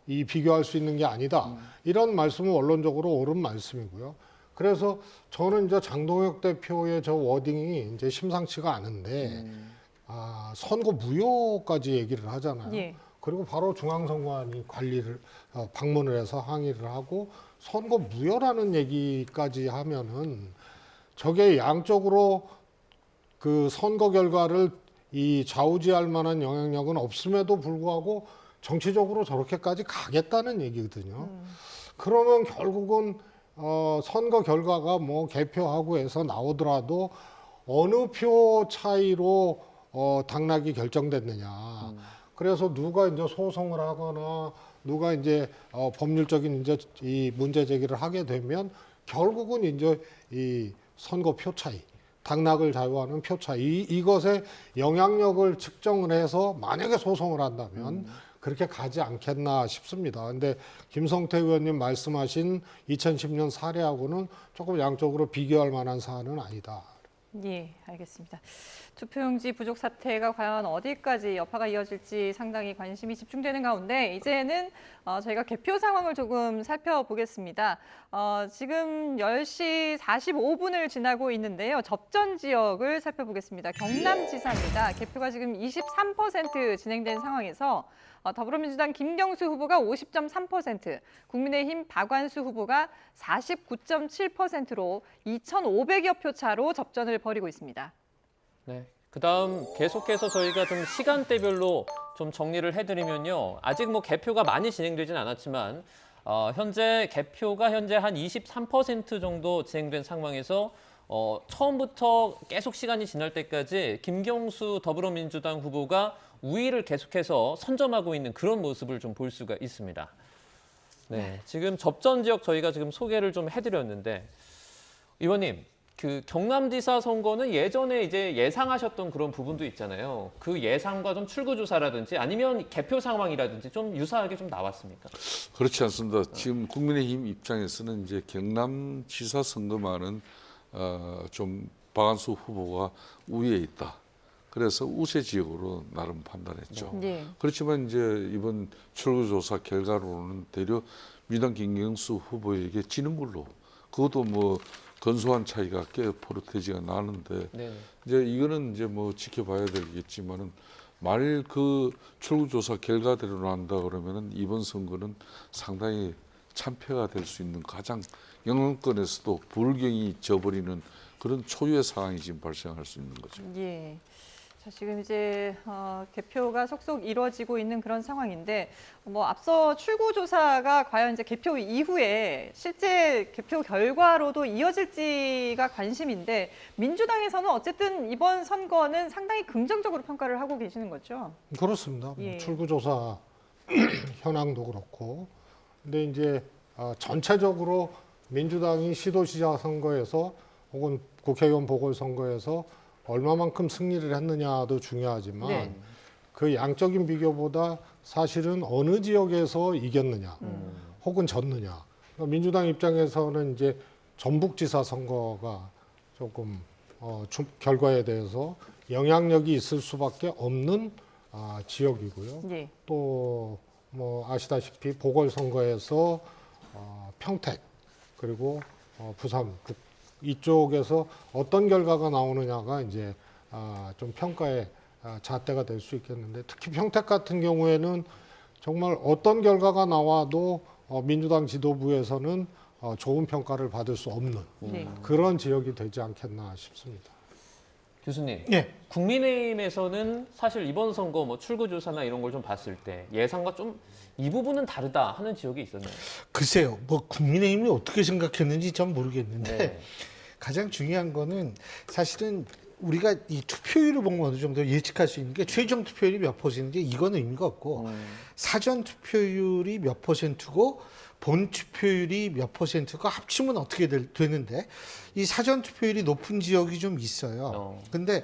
이 비교할 수 있는 게 아니다. 이런 말씀은 원론적으로 옳은 말씀이고요. 그래서 저는 이제 장동혁 대표의 저 워딩이 이제 심상치가 않은데 선거 무효까지 얘기를 하잖아요. 예. 그리고 바로 중앙선관위 관리를 방문을 해서 항의를 하고 선거 무효라는 얘기까지 하면은 저게 양쪽으로 그 선거 결과를 이 좌우지할 만한 영향력은 없음에도 불구하고 정치적으로 저렇게까지 가겠다는 얘기거든요. 그러면 결국은 선거 결과가 뭐 개표하고 해서 나오더라도 어느 표 차이로 당락이 결정됐느냐. 그래서 누가 이제 소송을 하거나 누가 이제 법률적인 이제 이 문제 제기를 하게 되면 결국은 이제 이 선거 표 차이, 당락을 좌우하는 표 차이 이것에 영향력을 측정을 해서 만약에 소송을 한다면 그렇게 가지 않겠나 싶습니다. 근데 김성태 의원님 말씀하신 2010년 사례하고는 조금 양쪽으로 비교할 만한 사안은 아니다. 예, 알겠습니다. 투표용지 부족 사태가 과연 어디까지 여파가 이어질지 상당히 관심이 집중되는 가운데 이제는 저희가 개표 상황을 조금 살펴보겠습니다. 지금 10시 45분을 지나고 있는데요. 접전 지역을 살펴보겠습니다. 경남지사입니다. 개표가 지금 23% 진행된 상황에서 더불어민주당 김경수 후보가 50.3%, 국민의힘 박완수 후보가 49.7%로 2,500여 표 차로 접전을 벌이고 있습니다. 네. 그다음 계속해서 저희가 좀 시간대별로 좀 정리를 해드리면요. 아직 뭐 개표가 많이 진행되진 않았지만 현재 개표가 현재 한 23% 정도 진행된 상황에서 처음부터 계속 시간이 지날 때까지 김경수 더불어민주당 후보가 우위를 계속해서 선점하고 있는 그런 모습을 좀 볼 수가 있습니다. 네, 지금 접전 지역 저희가 지금 소개를 좀 해드렸는데 의원님, 그 경남지사 선거는 예전에 이제 예상하셨던 그런 부분도 있잖아요. 그 예상과 좀 출구조사라든지 아니면 개표 상황이라든지 좀 유사하게 좀 나왔습니까? 그렇지 않습니다. 지금 국민의힘 입장에서는 이제 경남지사 선거만은 좀 박완수 후보가 우위에 있다. 그래서 우세 지역으로 나름 판단했죠. 네. 그렇지만 이제 이번 출구조사 결과로는 대략 민주당 김경수 후보에게 지는 걸로, 그것도 뭐 근소한 차이가 꽤 포르테지가 나는데 네. 이제 이거는 이제 뭐 지켜봐야 되겠지만은 만일 그 출구조사 결과대로 나온다 그러면은 이번 선거는 상당히 참패가 될 수 있는 가장 영향권에서도 불경이 져버리는 그런 초유의 상황이 지금 발생할 수 있는 거죠. 예. 자, 지금 이제 개표가 속속 이루어지고 있는 그런 상황인데 뭐 앞서 출구조사가 과연 이제 개표 이후에 실제 개표 결과로도 이어질지가 관심인데 민주당에서는 어쨌든 이번 선거는 상당히 긍정적으로 평가를 하고 계시는 거죠? 그렇습니다. 예. 출구조사 현황도 그렇고. 근데 이제 전체적으로 민주당이 시도지사 선거에서 혹은 국회의원 보궐선거에서 얼마만큼 승리를 했느냐도 중요하지만 네. 그 양적인 비교보다 사실은 어느 지역에서 이겼느냐 혹은 졌느냐. 그러니까 민주당 입장에서는 이제 전북지사 선거가 조금 결과에 대해서 영향력이 있을 수밖에 없는 지역이고요. 예. 또 뭐 아시다시피 보궐선거에서 평택 그리고 부산 이쪽에서 어떤 결과가 나오느냐가 이제 좀 평가의 잣대가 될 수 있겠는데 특히 평택 같은 경우에는 정말 어떤 결과가 나와도 민주당 지도부에서는 좋은 평가를 받을 수 없는 네. 그런 지역이 되지 않겠나 싶습니다. 교수님, 예. 국민의힘에서는 사실 이번 선거 뭐 출구조사나 이런 걸 좀 봤을 때 예상과 좀 이 부분은 다르다 하는 지역이 있었나요? 글쎄요, 뭐 국민의힘이 어떻게 생각했는지 전 모르겠는데 네. 가장 중요한 거는 사실은 우리가 이 투표율을 보면 어느 정도 예측할 수 있는 게 최종 투표율이 몇 %인지 이건 의미가 없고 사전 투표율이 몇 %고 본 투표율이 몇 %가 합치면 어떻게 되는데 이 사전 투표율이 높은 지역이 좀 있어요. 근데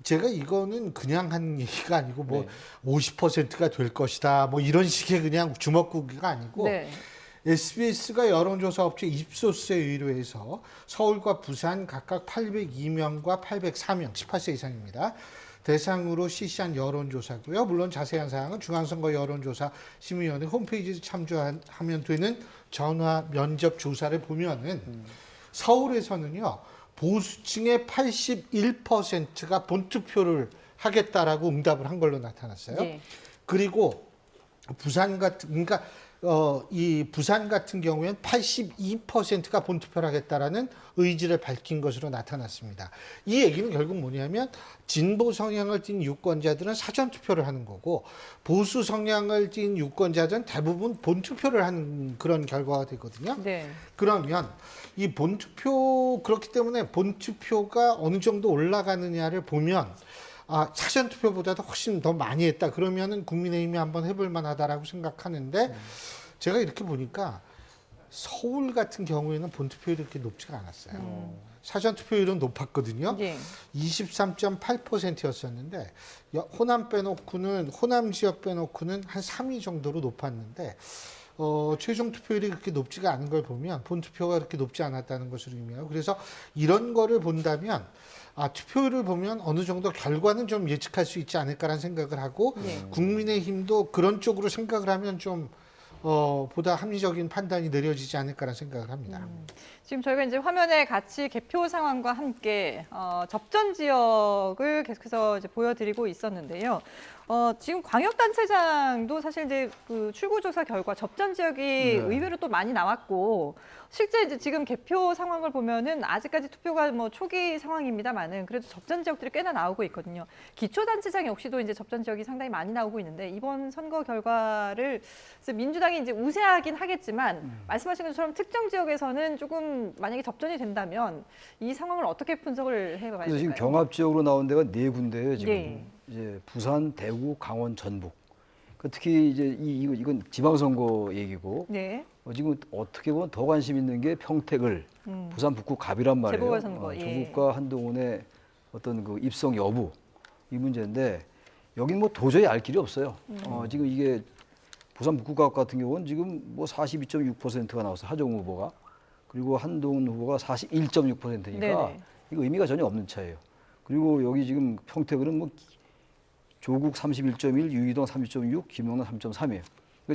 제가 이거는 그냥 한 얘기가 아니고 뭐 50%가 될 것이다 뭐 이런 식의 그냥 주먹구기가 아니고 네. SBS가 여론조사 업체 입소스에 의뢰해서 서울과 부산 각각 802명과 804명 18세 이상입니다. 대상으로 실시한 여론조사고요. 물론 자세한 사항은 중앙선거 여론조사 심의위원회 홈페이지에 참조하면 되는 전화 면접 조사를 보면은 서울에서는요. 보수층의 81%가 본투표를 하겠다라고 응답을 한 걸로 나타났어요. 네. 그리고 부산 같은 그러니까 이 부산 같은 경우에는 82%가 본투표를 하겠다라는 의지를 밝힌 것으로 나타났습니다. 이 얘기는 결국 뭐냐면 진보 성향을 띤 유권자들은 사전 투표를 하는 거고 보수 성향을 띤 유권자들은 대부분 본투표를 하는 그런 결과가 되거든요. 네. 그러면 이 본투표 그렇기 때문에 본투표가 어느 정도 올라가느냐를 보면 사전 투표보다도 훨씬 더 많이 했다. 그러면은 국민의힘이 한번 해볼 만하다라고 생각하는데 제가 이렇게 보니까 서울 같은 경우에는 본투표율이 이렇게 높지가 않았어요. 사전 투표율은 높았거든요. 예. 23.8%였었는데 호남 지역 빼놓고는 한 3위 정도로 높았는데 최종 투표율이 그렇게 높지가 않은 걸 보면 본투표가 그렇게 높지 않았다는 것을 의미해요. 그래서 이런 거를 본다면 투표율을 보면 어느 정도 결과는 좀 예측할 수 있지 않을까라는 생각을 하고 국민의힘도 그런 쪽으로 생각을 하면 좀 보다 합리적인 판단이 내려지지 않을까라는 생각을 합니다. 지금 저희가 이제 화면에 같이 개표 상황과 함께 접전 지역을 계속해서 이제 보여드리고 있었는데요. 지금 광역단체장도 사실 이제 그 출구조사 결과 접전 지역이 의외로 또 많이 나왔고 실제 이제 지금 개표 상황을 보면은 아직까지 투표가 뭐 초기 상황입니다만은 그래도 접전 지역들이 꽤나 나오고 있거든요. 기초단체장 역시도 이제 접전 지역이 상당히 많이 나오고 있는데 이번 선거 결과를 민주당이 이제 우세하긴 하겠지만 말씀하신 것처럼 특정 지역에서는 조금 만약에 접전이 된다면 이 상황을 어떻게 분석을 해봐야 그래서 지금 될까요? 경합 지역으로 나온 데가 4군데예요 지금. 네. 이제 부산, 대구, 강원, 전북. 특히 이제 이건 지방선거 얘기고. 네. 지금 어떻게 보면 더 관심 있는 게 평택을 부산 북구 갑이란 말이에요. 재보궐선거, 예. 조국과 한동훈의 어떤 그 입성 여부 이 문제인데 여긴 뭐 도저히 알 길이 없어요. 지금 이게 부산 북구 갑 같은 경우는 지금 뭐 42.6%가 나왔어요. 하정우 후보가. 그리고 한동훈 후보가 41.6%니까 네네. 이거 의미가 전혀 없는 차이예요. 그리고 여기 지금 평택은 뭐 조국 31.1, 유희동 30.6, 김용남 3.3이에요.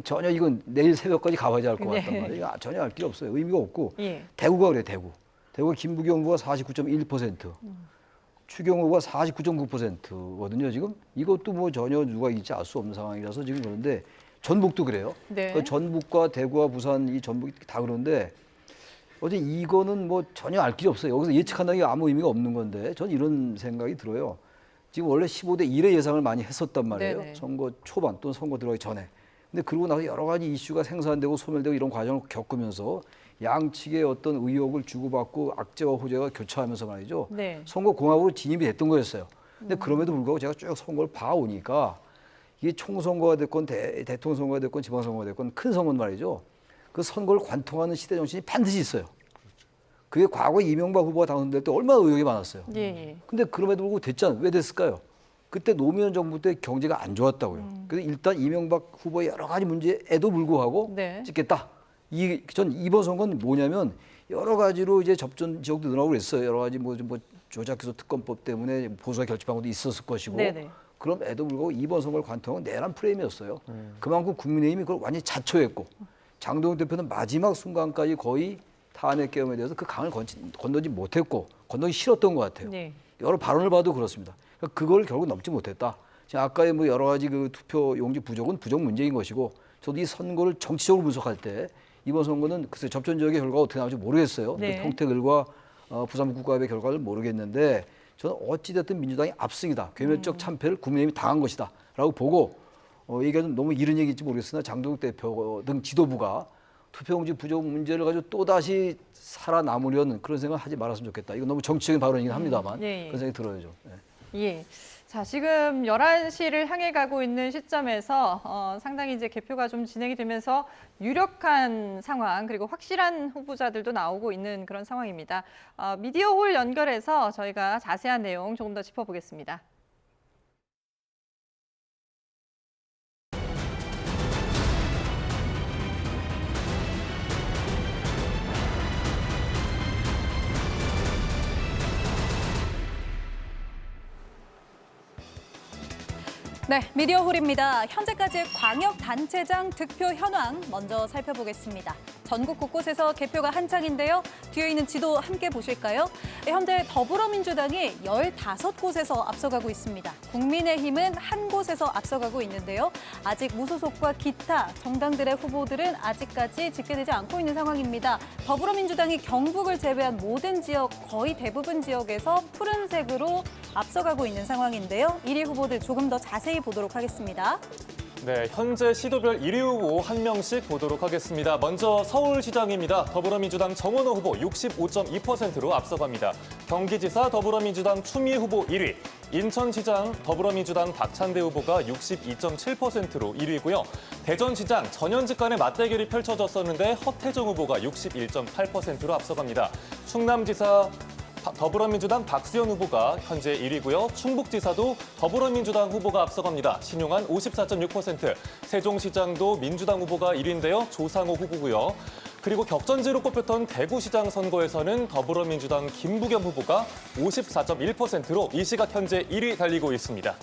전혀 이건 내일 새벽까지 가봐야 할 것 같단 네. 말이에요. 전혀 알 길이 없어요. 의미가 없고. 예. 대구가 그래요. 대구가 김부겸 후보가 49.1%, 추경 후보가 49.9%거든요. 지금 이것도 뭐 전혀 누가 이길지 알 수 없는 상황이라서 지금 그런데 전북도 그래요. 네. 그러니까 전북과 대구와 부산 이 전북이 다 그런데 어제 이거는 뭐 전혀 알 길이 없어요. 여기서 예측한다는 게 아무 의미가 없는 건데 전 이런 생각이 들어요. 지금 원래 15대 1의 예상을 많이 했었단 말이에요. 네네. 선거 초반 또는 선거 들어가기 전에. 근데 그러고 나서 여러 가지 이슈가 생산되고 소멸되고 이런 과정을 겪으면서 양측의 어떤 의혹을 주고받고 악재와 호재가 교차하면서 말이죠. 네. 선거 공학으로 진입이 됐던 거였어요. 근데 그럼에도 불구하고 제가 쭉 선거를 봐오니까 이게 총선거가 됐건 대통령 선거가 됐건 지방선거가 됐건 큰 선거는 말이죠. 그 선거를 관통하는 시대 정신이 반드시 있어요. 그게 과거 이명박 후보가 당선될 때 얼마나 의혹이 많았어요. 예. 근데 그럼에도 불구하고 됐잖아요. 왜 됐을까요? 그때 노무현 정부 때 경제가 안 좋았다고요. 그래서 일단 이명박 후보의 여러 가지 문제에도 불구하고 네. 찍겠다. 전 이번 선거는 뭐냐면 여러 가지로 이제 접전 지역도 늘어나고 그랬어요. 여러 가지 뭐 조작기소 특검법 때문에 보수가 결집한 것도 있었을 것이고. 네네. 그럼에도 불구하고 이번 선거를 관통한 내란 프레임이었어요. 그만큼 국민의힘이 그걸 완전히 자초했고 장동훈 대표는 마지막 순간까지 거의 탄핵 계엄에 대해서 그 강을 건너지 못했고 건너기 싫었던 것 같아요. 네. 여러 발언을 봐도 그렇습니다. 그러니까 그걸 결국 넘지 못했다. 지금 아까의 뭐 여러 가지 그 투표 용지 부족은 부족 문제인 것이고 저도 이 선거를 정치적으로 분석할 때 이번 선거는 글쎄 접전 지역의 결과가 어떻게 나올지 모르겠어요. 네. 평택을과 부산 북구갑의 결과를 모르겠는데 저는 어찌됐든 민주당이 압승이다. 괴멸적 참패를 국민의힘이 당한 것이다. 라고 보고 얘기가 좀 너무 이른 얘기인지 모르겠으나 장동욱 대표 등 지도부가 투표용지 부족 문제를 가지고 또다시 살아남으려는 그런 생각을 하지 말았으면 좋겠다. 이건 너무 정치적인 발언이긴 합니다만 예. 그런 생각이 들어요. 좀. 예. 자, 지금 11시를 향해 가고 있는 시점에서 상당히 이제 개표가 좀 진행이 되면서 유력한 상황 그리고 확실한 후보자들도 나오고 있는 그런 상황입니다. 미디어홀 연결해서 저희가 자세한 내용 조금 더 짚어보겠습니다. 네, 미디어홀입니다. 현재까지의 광역단체장 득표 현황 먼저 살펴보겠습니다. 전국 곳곳에서 개표가 한창인데요. 뒤에 있는 지도 함께 보실까요? 현재 더불어민주당이 15곳에서 앞서가고 있습니다. 국민의힘은 1곳에서 앞서가고 있는데요. 아직 무소속과 기타 정당들의 후보들은 아직까지 집계되지 않고 있는 상황입니다. 더불어민주당이 경북을 제외한 모든 지역, 거의 대부분 지역에서 푸른색으로 앞서가고 있는 상황인데요. 1위 후보들 조금 더 자세히 보도록 하겠습니다. 네, 현재 시도별 1위 후보 한 명씩 보도록 하겠습니다. 먼저 서울시장입니다. 더불어민주당 정원호 후보 65.2%로 앞서갑니다. 경기지사 더불어민주당 추미애 후보 1위, 인천시장 더불어민주당 박찬대 후보가 62.7%로 1위고요. 대전시장 전현직 간의 맞대결이 펼쳐졌었는데 허태정 후보가 61.8%로 앞서갑니다. 충남지사 더불어민주당 박수현 후보가 현재 1위고요. 충북지사도 더불어민주당 후보가 앞서갑니다. 신용한 54.6%, 세종시장도 민주당 후보가 1위인데요. 조상호 후보고요. 그리고 격전지로 꼽혔던 대구시장 선거에서는 더불어민주당 김부겸 후보가 54.1%로 이 시각 현재 1위 달리고 있습니다.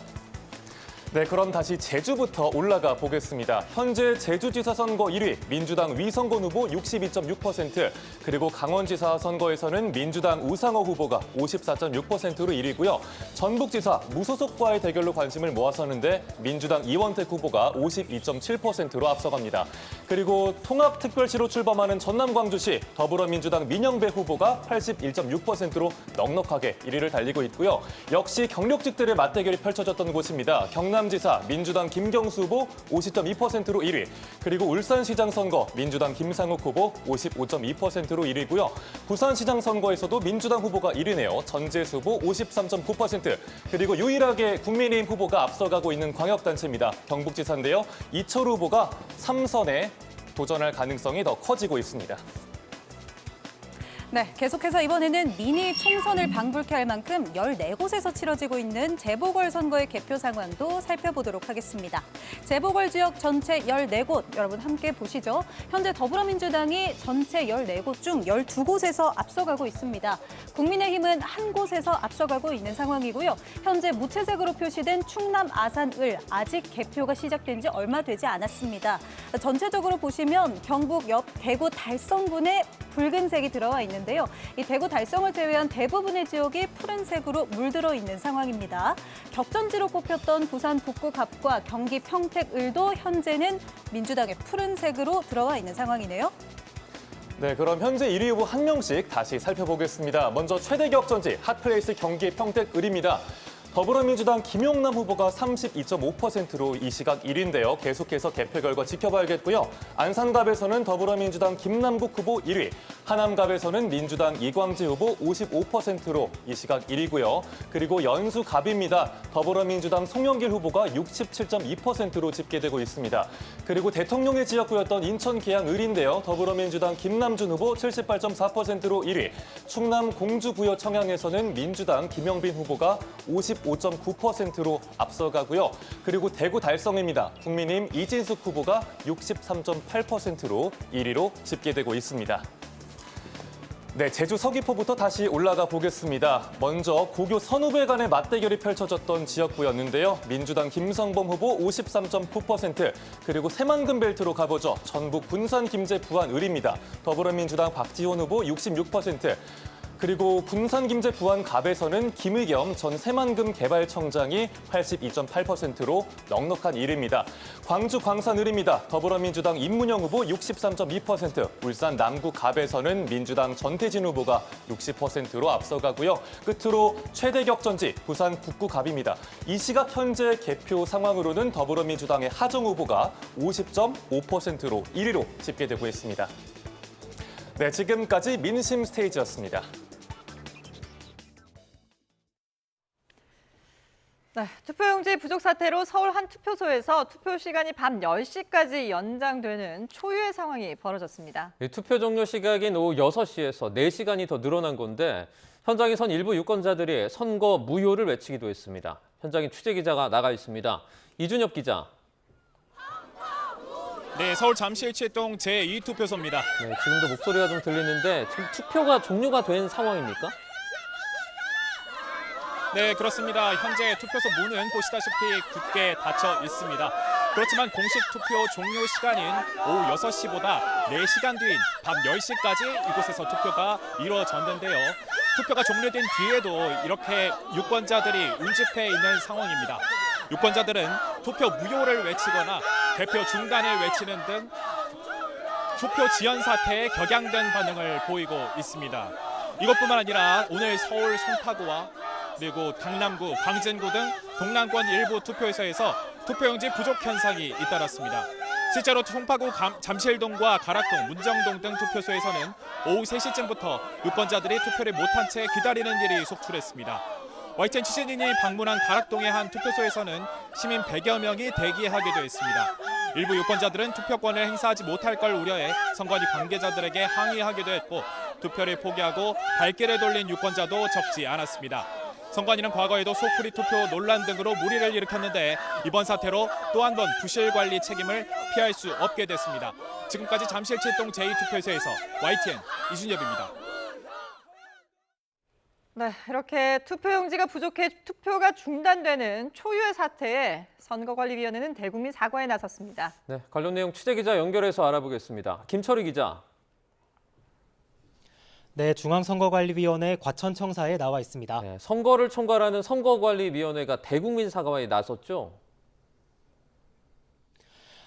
네, 그럼 다시 제주부터 올라가 보겠습니다. 현재 제주지사 선거 1위, 민주당 위성곤 후보 62.6%, 그리고 강원지사 선거에서는 민주당 우상호 후보가 54.6%로 1위고요. 전북지사 무소속과의 대결로 관심을 모았었는데 민주당 이원택 후보가 52.7%로 앞서갑니다. 그리고 통합특별시로 출범하는 전남 광주시 더불어민주당 민영배 후보가 81.6%로 넉넉하게 1위를 달리고 있고요. 역시 경력직들의 맞대결이 펼쳐졌던 곳입니다. 경남지사 민주당 김경수 후보 50.2%로 1위, 그리고 울산시장 선거 민주당 김상욱 후보 55.2%로 1위고요. 부산시장 선거에서도 민주당 후보가 1위네요. 전재수 후보 53.9%, 그리고 유일하게 국민의힘 후보가 앞서가고 있는 광역단체입니다. 경북지사인데요. 이철우 후보가 3선에 도전할 가능성이 더 커지고 있습니다. 네, 계속해서 이번에는 미니 총선을 방불케 할 만큼 14곳에서 치러지고 있는 재보궐선거의 개표 상황도 살펴보도록 하겠습니다. 재보궐 지역 전체 14곳, 여러분 함께 보시죠. 현재 더불어민주당이 전체 14곳 중 12곳에서 앞서가고 있습니다. 국민의힘은 1곳에서 앞서가고 있는 상황이고요. 현재 무채색으로 표시된 충남 아산을 아직 개표가 시작된 지 얼마 되지 않았습니다. 전체적으로 보시면 경북 옆 대구 달성군에 붉은색이 들어와 있는데요. 이 대구 달성을 제외한 대부분의 지역이 푸른색으로 물들어 있는 상황입니다. 격전지로 꼽혔던 부산 북구 갑과 경기 평택을도 현재는 민주당의 푸른색으로 들어와 있는 상황이네요. 네, 그럼 현재 1위 후보 한 명씩 다시 살펴보겠습니다. 먼저 최대 격전지 핫플레이스 경기 평택을입니다. 더불어민주당 김용남 후보가 32.5%로 이 시각 1위인데요. 계속해서 개표 결과 지켜봐야겠고요. 안산갑에서는 더불어민주당 김남국 후보 1위, 하남갑에서는 민주당 이광재 후보 55%로 이 시각 1위고요. 그리고 연수갑입니다. 더불어민주당 송영길 후보가 67.2%로 집계되고 있습니다. 그리고 대통령의 지역구였던 인천 계양을인데요. 더불어민주당 김남준 후보 78.4%로 1위, 충남 공주부여 청양에서는 민주당 김영빈 후보가 55.9%로 앞서가고요. 그리고 대구 달성입니다. 국민의힘 이진숙 후보가 63.8%로 1위로 집계되고 있습니다. 네, 제주 서귀포부터 다시 올라가 보겠습니다. 먼저 고교 선후배 간의 맞대결이 펼쳐졌던 지역구였는데요. 민주당 김성범 후보 53.9%, 그리고 새만금 벨트로 가보죠. 전북 군산 김제 부안 을입니다. 더불어민주당 박지원 후보 66%, 그리고 군산 김제 부안 갑에서는 김의겸 전 새만금 개발청장이 82.8%로 넉넉한 1위입니다. 광주 광산 을입니다. 더불어민주당 임문영 후보 63.2%, 울산 남구 갑에서는 민주당 전태진 후보가 60%로 앞서가고요. 끝으로 최대 격전지 부산 북구 갑입니다. 이 시각 현재 개표 상황으로는 더불어민주당의 하정 후보가 50.5%로 1위로 집계되고 있습니다. 네, 지금까지 민심 스테이지였습니다. 네, 투표용지 부족 사태로 서울 한 투표소에서 투표 시간이 밤 10시까지 연장되는 초유의 상황이 벌어졌습니다. 투표 종료 시각인 오후 6시에서 4시간이 더 늘어난 건데 현장에선 일부 유권자들이 선거 무효를 외치기도 했습니다. 현장에 취재 기자가 나가 있습니다. 이준엽 기자. 네, 서울 잠실칠동 제2투표소입니다. 네, 지금도 목소리가 좀 들리는데 지금 투표가 종료가 된 상황입니까? 네, 그렇습니다. 현재 투표소 문은 보시다시피 굳게 닫혀 있습니다. 그렇지만 공식 투표 종료 시간인 오후 6시보다 4시간 뒤인 밤 10시까지 이곳에서 투표가 이루어졌는데요. 투표가 종료된 뒤에도 이렇게 유권자들이 운집해 있는 상황입니다. 유권자들은 투표 무효를 외치거나 개표 중단을 외치는 등 투표 지연 사태에 격양된 반응을 보이고 있습니다. 이것뿐만 아니라 오늘 서울 송파구와 그리고 강남구, 광진구 등 동남권 일부 투표소에서 투표용지 부족 현상이 잇따랐습니다. 실제로 송파구 잠실동과 가락동, 문정동 등 투표소에서는 오후 3시쯤부터 유권자들이 투표를 못한 채 기다리는 일이 속출했습니다. YTN 취재진이 방문한 가락동의 한 투표소에서는 시민 100여 명이 대기하기도 했습니다. 일부 유권자들은 투표권을 행사하지 못할 걸 우려해 선관위 관계자들에게 항의하기도 했고 투표를 포기하고 발길을 돌린 유권자도 적지 않았습니다. 선관위는 과거에도 소쿠리 투표 논란 등으로 물의를 일으켰는데 이번 사태로 또 한 번 부실 관리 책임을 피할 수 없게 됐습니다. 지금까지 잠실 7동 제2투표소에서 YTN 이준엽입니다. 네, 이렇게 투표용지가 부족해 투표가 중단되는 초유의 사태에 선거관리위원회는 대국민 사과에 나섰습니다. 네, 관련 내용 취재기자 연결해서 알아보겠습니다. 김철희 기자. 네, 중앙선거관리위원회 과천청사에 나와 있습니다. 네, 선거를 총괄하는 선거관리위원회가 대국민 사과에 나섰죠?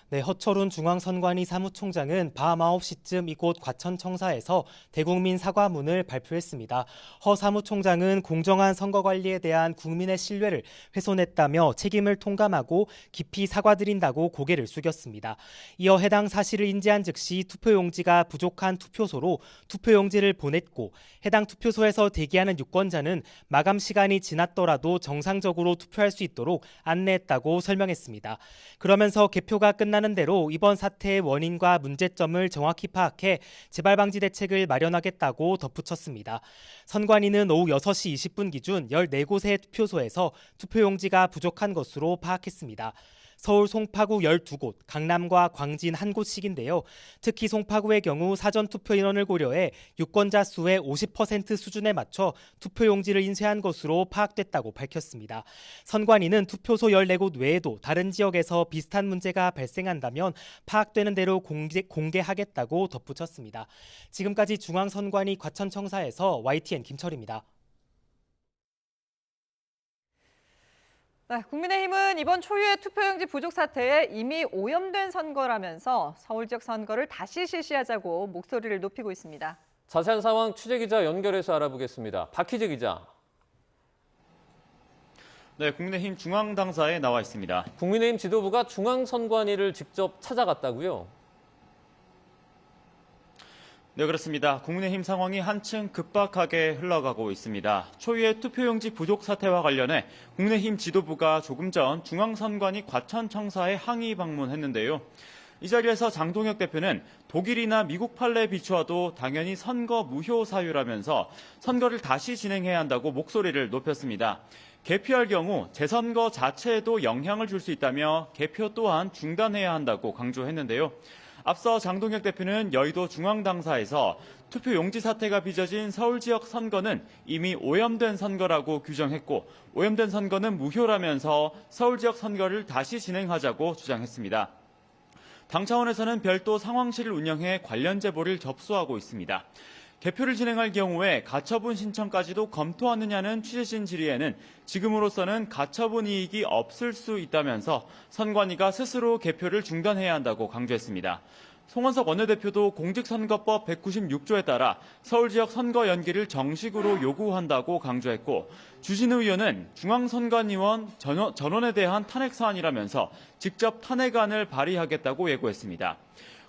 네, 허철훈 중앙선관위 사무총장은 밤 9시쯤 이곳 과천청사에서 대국민 사과문을 발표했습니다. 허 사무총장은 공정한 선거관리에 대한 국민의 신뢰를 훼손했다며 책임을 통감하고 깊이 사과드린다고 고개를 숙였습니다. 이어 해당 사실을 인지한 즉시 투표용지가 부족한 투표소로 투표용지를 보냈고 해당 투표소에서 대기하는 유권자는 마감 시간이 지났더라도 정상적으로 투표할 수 있도록 안내했다고 설명했습니다. 그러면서 개표가 끝나는 대로 이번 사태의 원인과 문제점을 정확히 파악해 재발 방지 대책을 마련하겠다고 덧붙였습니다. 선관위는 오후 6시 20분 기준 14곳의 투표소에서 투표용지가 부족한 것으로 파악했습니다. 서울 송파구 12곳, 강남과 광진 1곳씩인데요. 특히 송파구의 경우 사전투표 인원을 고려해 유권자 수의 50% 수준에 맞춰 투표용지를 인쇄한 것으로 파악됐다고 밝혔습니다. 선관위는 투표소 14곳 외에도 다른 지역에서 비슷한 문제가 발생한다면 파악되는 대로 공개하겠다고 덧붙였습니다. 지금까지 중앙선관위 과천청사에서 YTN 김철입니다. 네, 국민의힘은 이번 초유의 투표용지 부족 사태에 이미 오염된 선거라면서 서울 지역 선거를 다시 실시하자고 목소리를 높이고 있습니다. 자세한 상황 취재기자 연결해서 알아보겠습니다. 박희재 기자. 네, 국민의힘 중앙당사에 나와 있습니다. 국민의힘 지도부가 중앙선관위를 직접 찾아갔다고요? 네, 그렇습니다. 국민의힘 상황이 한층 급박하게 흘러가고 있습니다. 초유의 투표용지 부족 사태와 관련해 국민의힘 지도부가 조금 전 중앙선관위 과천청사에 항의 방문했는데요. 이 자리에서 장동혁 대표는 독일이나 미국 판례에 비추어도 당연히 선거 무효 사유라면서 선거를 다시 진행해야 한다고 목소리를 높였습니다. 개표할 경우 재선거 자체에도 영향을 줄 수 있다며 개표 또한 중단해야 한다고 강조했는데요. 앞서 장동혁 대표는 여의도 중앙당사에서 투표용지 사태가 빚어진 서울 지역 선거는 이미 오염된 선거라고 규정했고 오염된 선거는 무효라면서 서울 지역 선거를 다시 진행하자고 주장했습니다. 당 차원에서는 별도 상황실을 운영해 관련 제보를 접수하고 있습니다. 개표를 진행할 경우에 가처분 신청까지도 검토하느냐는 취재진 질의에는 지금으로서는 가처분 이익이 없을 수 있다면서 선관위가 스스로 개표를 중단해야 한다고 강조했습니다. 송원석 원내대표도 공직선거법 196조에 따라 서울 지역 선거 연기를 정식으로 요구한다고 강조했고 주진우 의원은 중앙선관위원 전원에 대한 탄핵 사안이라면서 직접 탄핵안을 발의하겠다고 예고했습니다.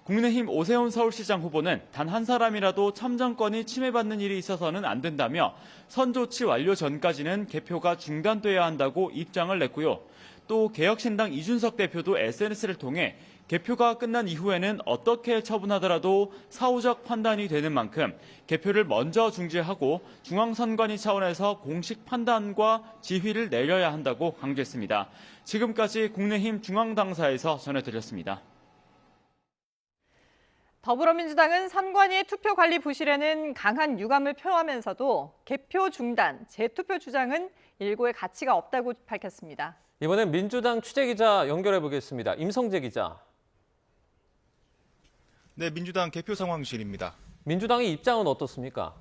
국민의힘 오세훈 서울시장 후보는 단 한 사람이라도 참정권이 침해받는 일이 있어서는 안 된다며 선조치 완료 전까지는 개표가 중단돼야 한다고 입장을 냈고요. 또 개혁신당 이준석 대표도 SNS를 통해 개표가 끝난 이후에는 어떻게 처분하더라도 사후적 판단이 되는 만큼 개표를 먼저 중지하고 중앙선관위 차원에서 공식 판단과 지휘를 내려야 한다고 강조했습니다. 지금까지 국민의힘 중앙당사에서 전해드렸습니다. 더불어민주당은 선관위의 투표 관리 부실에는 강한 유감을 표하면서도 개표 중단, 재투표 주장은 일고의 가치가 없다고 밝혔습니다. 이번엔 민주당 취재기자 연결해 보겠습니다. 임성재 기자. 네, 민주당 개표 상황실입니다. 민주당의 입장은 어떻습니까?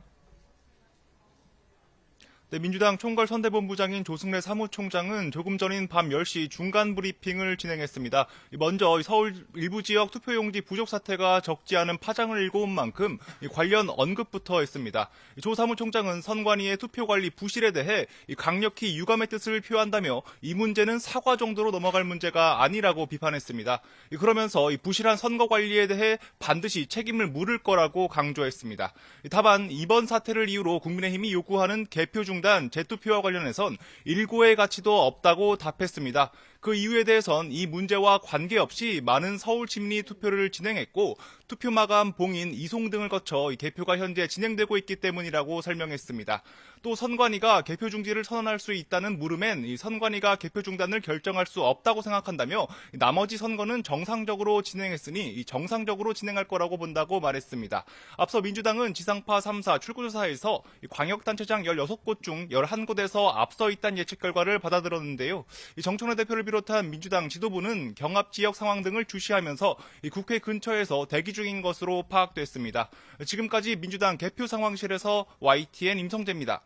네, 민주당 총괄선대본부장인 조승래 사무총장은 조금 전인 밤 10시 중간 브리핑을 진행했습니다. 먼저 서울 일부 지역 투표용지 부족 사태가 적지 않은 파장을 일고 온 만큼 관련 언급부터 했습니다. 조 사무총장은 선관위의 투표관리 부실에 대해 강력히 유감의 뜻을 표한다며 이 문제는 사과 정도로 넘어갈 문제가 아니라고 비판했습니다. 그러면서 이 부실한 선거관리에 대해 반드시 책임을 물을 거라고 강조했습니다. 다만 이번 사태를 이유로 국민의힘이 요구하는 개표 중단, 재투표와 관련해선 일고의 가치도 없다고 답했습니다. 그 이유에 대해선 이 문제와 관계없이 많은 서울 심리 투표를 진행했고 투표 마감, 봉인, 이송 등을 거쳐 이 개표가 현재 진행되고 있기 때문이라고 설명했습니다. 또 선관위가 개표 중지를 선언할 수 있다는 물음엔 이 선관위가 개표 중단을 결정할 수 없다고 생각한다며 나머지 선거는 정상적으로 진행했으니 정상적으로 진행할 거라고 본다고 말했습니다. 앞서 민주당은 지상파 3사 출구조사에서 광역단체장 16곳 중 11곳에서 앞서 있다는 예측 결과를 받아들였는데요. 정청래 대표를 비롯한 민주당 지도부는 경합 지역 상황 등을 주시하면서 국회 근처에서 대기 중인 것으로 파악됐습니다. 지금까지 민주당 개표 상황실에서 YTN 임성재입니다.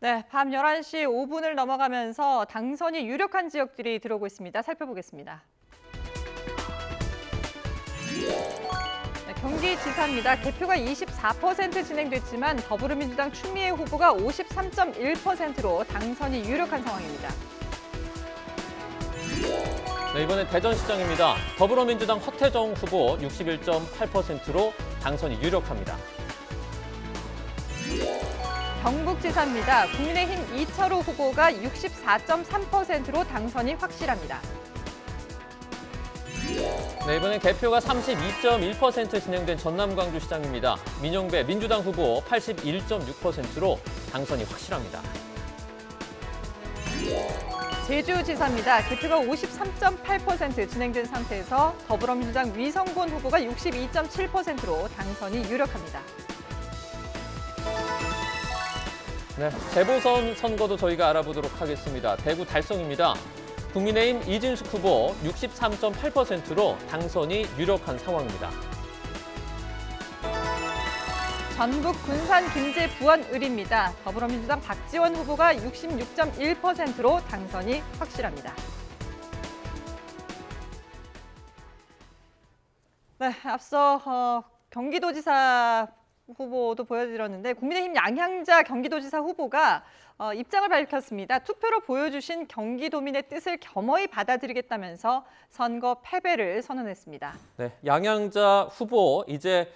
네, 밤 11시 5분을 넘어가면서 당선이 유력한 지역들이 들어오고 있습니다. 살펴보겠습니다. 네, 경기지사입니다. 개표가 24% 진행됐지만 더불어민주당 추미애 후보가 53.1%로 당선이 유력한 상황입니다. 네, 이번엔 대전시장입니다. 더불어민주당 허태정 후보 61.8%로 당선이 유력합니다. 경북지사입니다. 국민의힘 이철우 후보가 64.3%로 당선이 확실합니다. 네, 이번엔 개표가 32.1% 진행된 전남 광주시장입니다. 민영배 민주당 후보 81.6%로 당선이 확실합니다. 제주지사입니다. 개표가 53.8% 진행된 상태에서 더불어민주당 위성곤 후보가 62.7%로 당선이 유력합니다. 네, 재보선 선거도 저희가 알아보도록 하겠습니다. 대구 달성입니다. 국민의힘 이진숙 후보 63.8%로 당선이 유력한 상황입니다. 전북 군산 김제 부안 을입니다. 더불어민주당 박지원 후보가 66.1%로 당선이 확실합니다. 네, 앞서 경기도지사 후보도 보여드렸는데 국민의힘 양향자 경기도지사 후보가 입장을 밝혔습니다. 투표로 보여주신 경기도민의 뜻을 겸허히 받아들이겠다면서 선거 패배를 선언했습니다. 네, 양향자 후보 이제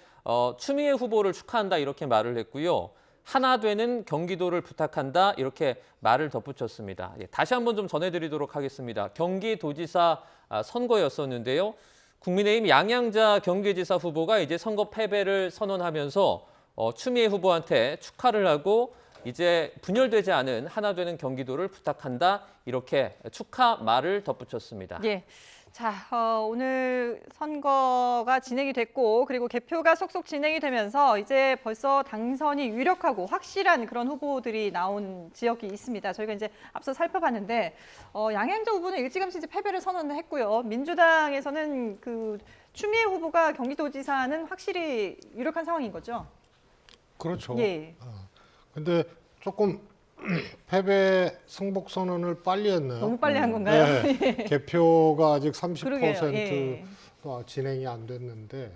추미애 후보를 축하한다 이렇게 말을 했고요. 하나 되는 경기도를 부탁한다 이렇게 말을 덧붙였습니다. 다시 한번 좀 전해드리도록 하겠습니다. 경기도지사 선거였었는데요. 국민의힘 양향자 경기지사 후보가 이제 선거 패배를 선언하면서 추미애 후보한테 축하를 하고 이제 분열되지 않은 하나 되는 경기도를 부탁한다 이렇게 축하 말을 덧붙였습니다. 예. 자, 오늘 선거가 진행이 됐고 그리고 개표가 속속 진행이 되면서 이제 벌써 당선이 유력하고 확실한 그런 후보들이 나온 지역이 있습니다. 저희가 이제 앞서 살펴봤는데 양향자 후보는 일찌감치 이제 패배를 선언했고요. 민주당에서는 그 추미애 후보가 경기도지사는 확실히 유력한 상황인 거죠? 그렇죠. 예. 근데 조금 패배 승복 선언을 빨리 했네요. 너무 빨리 한 건가요? 네. 예. 개표가 아직 30% 그러게요. 예. 진행이 안 됐는데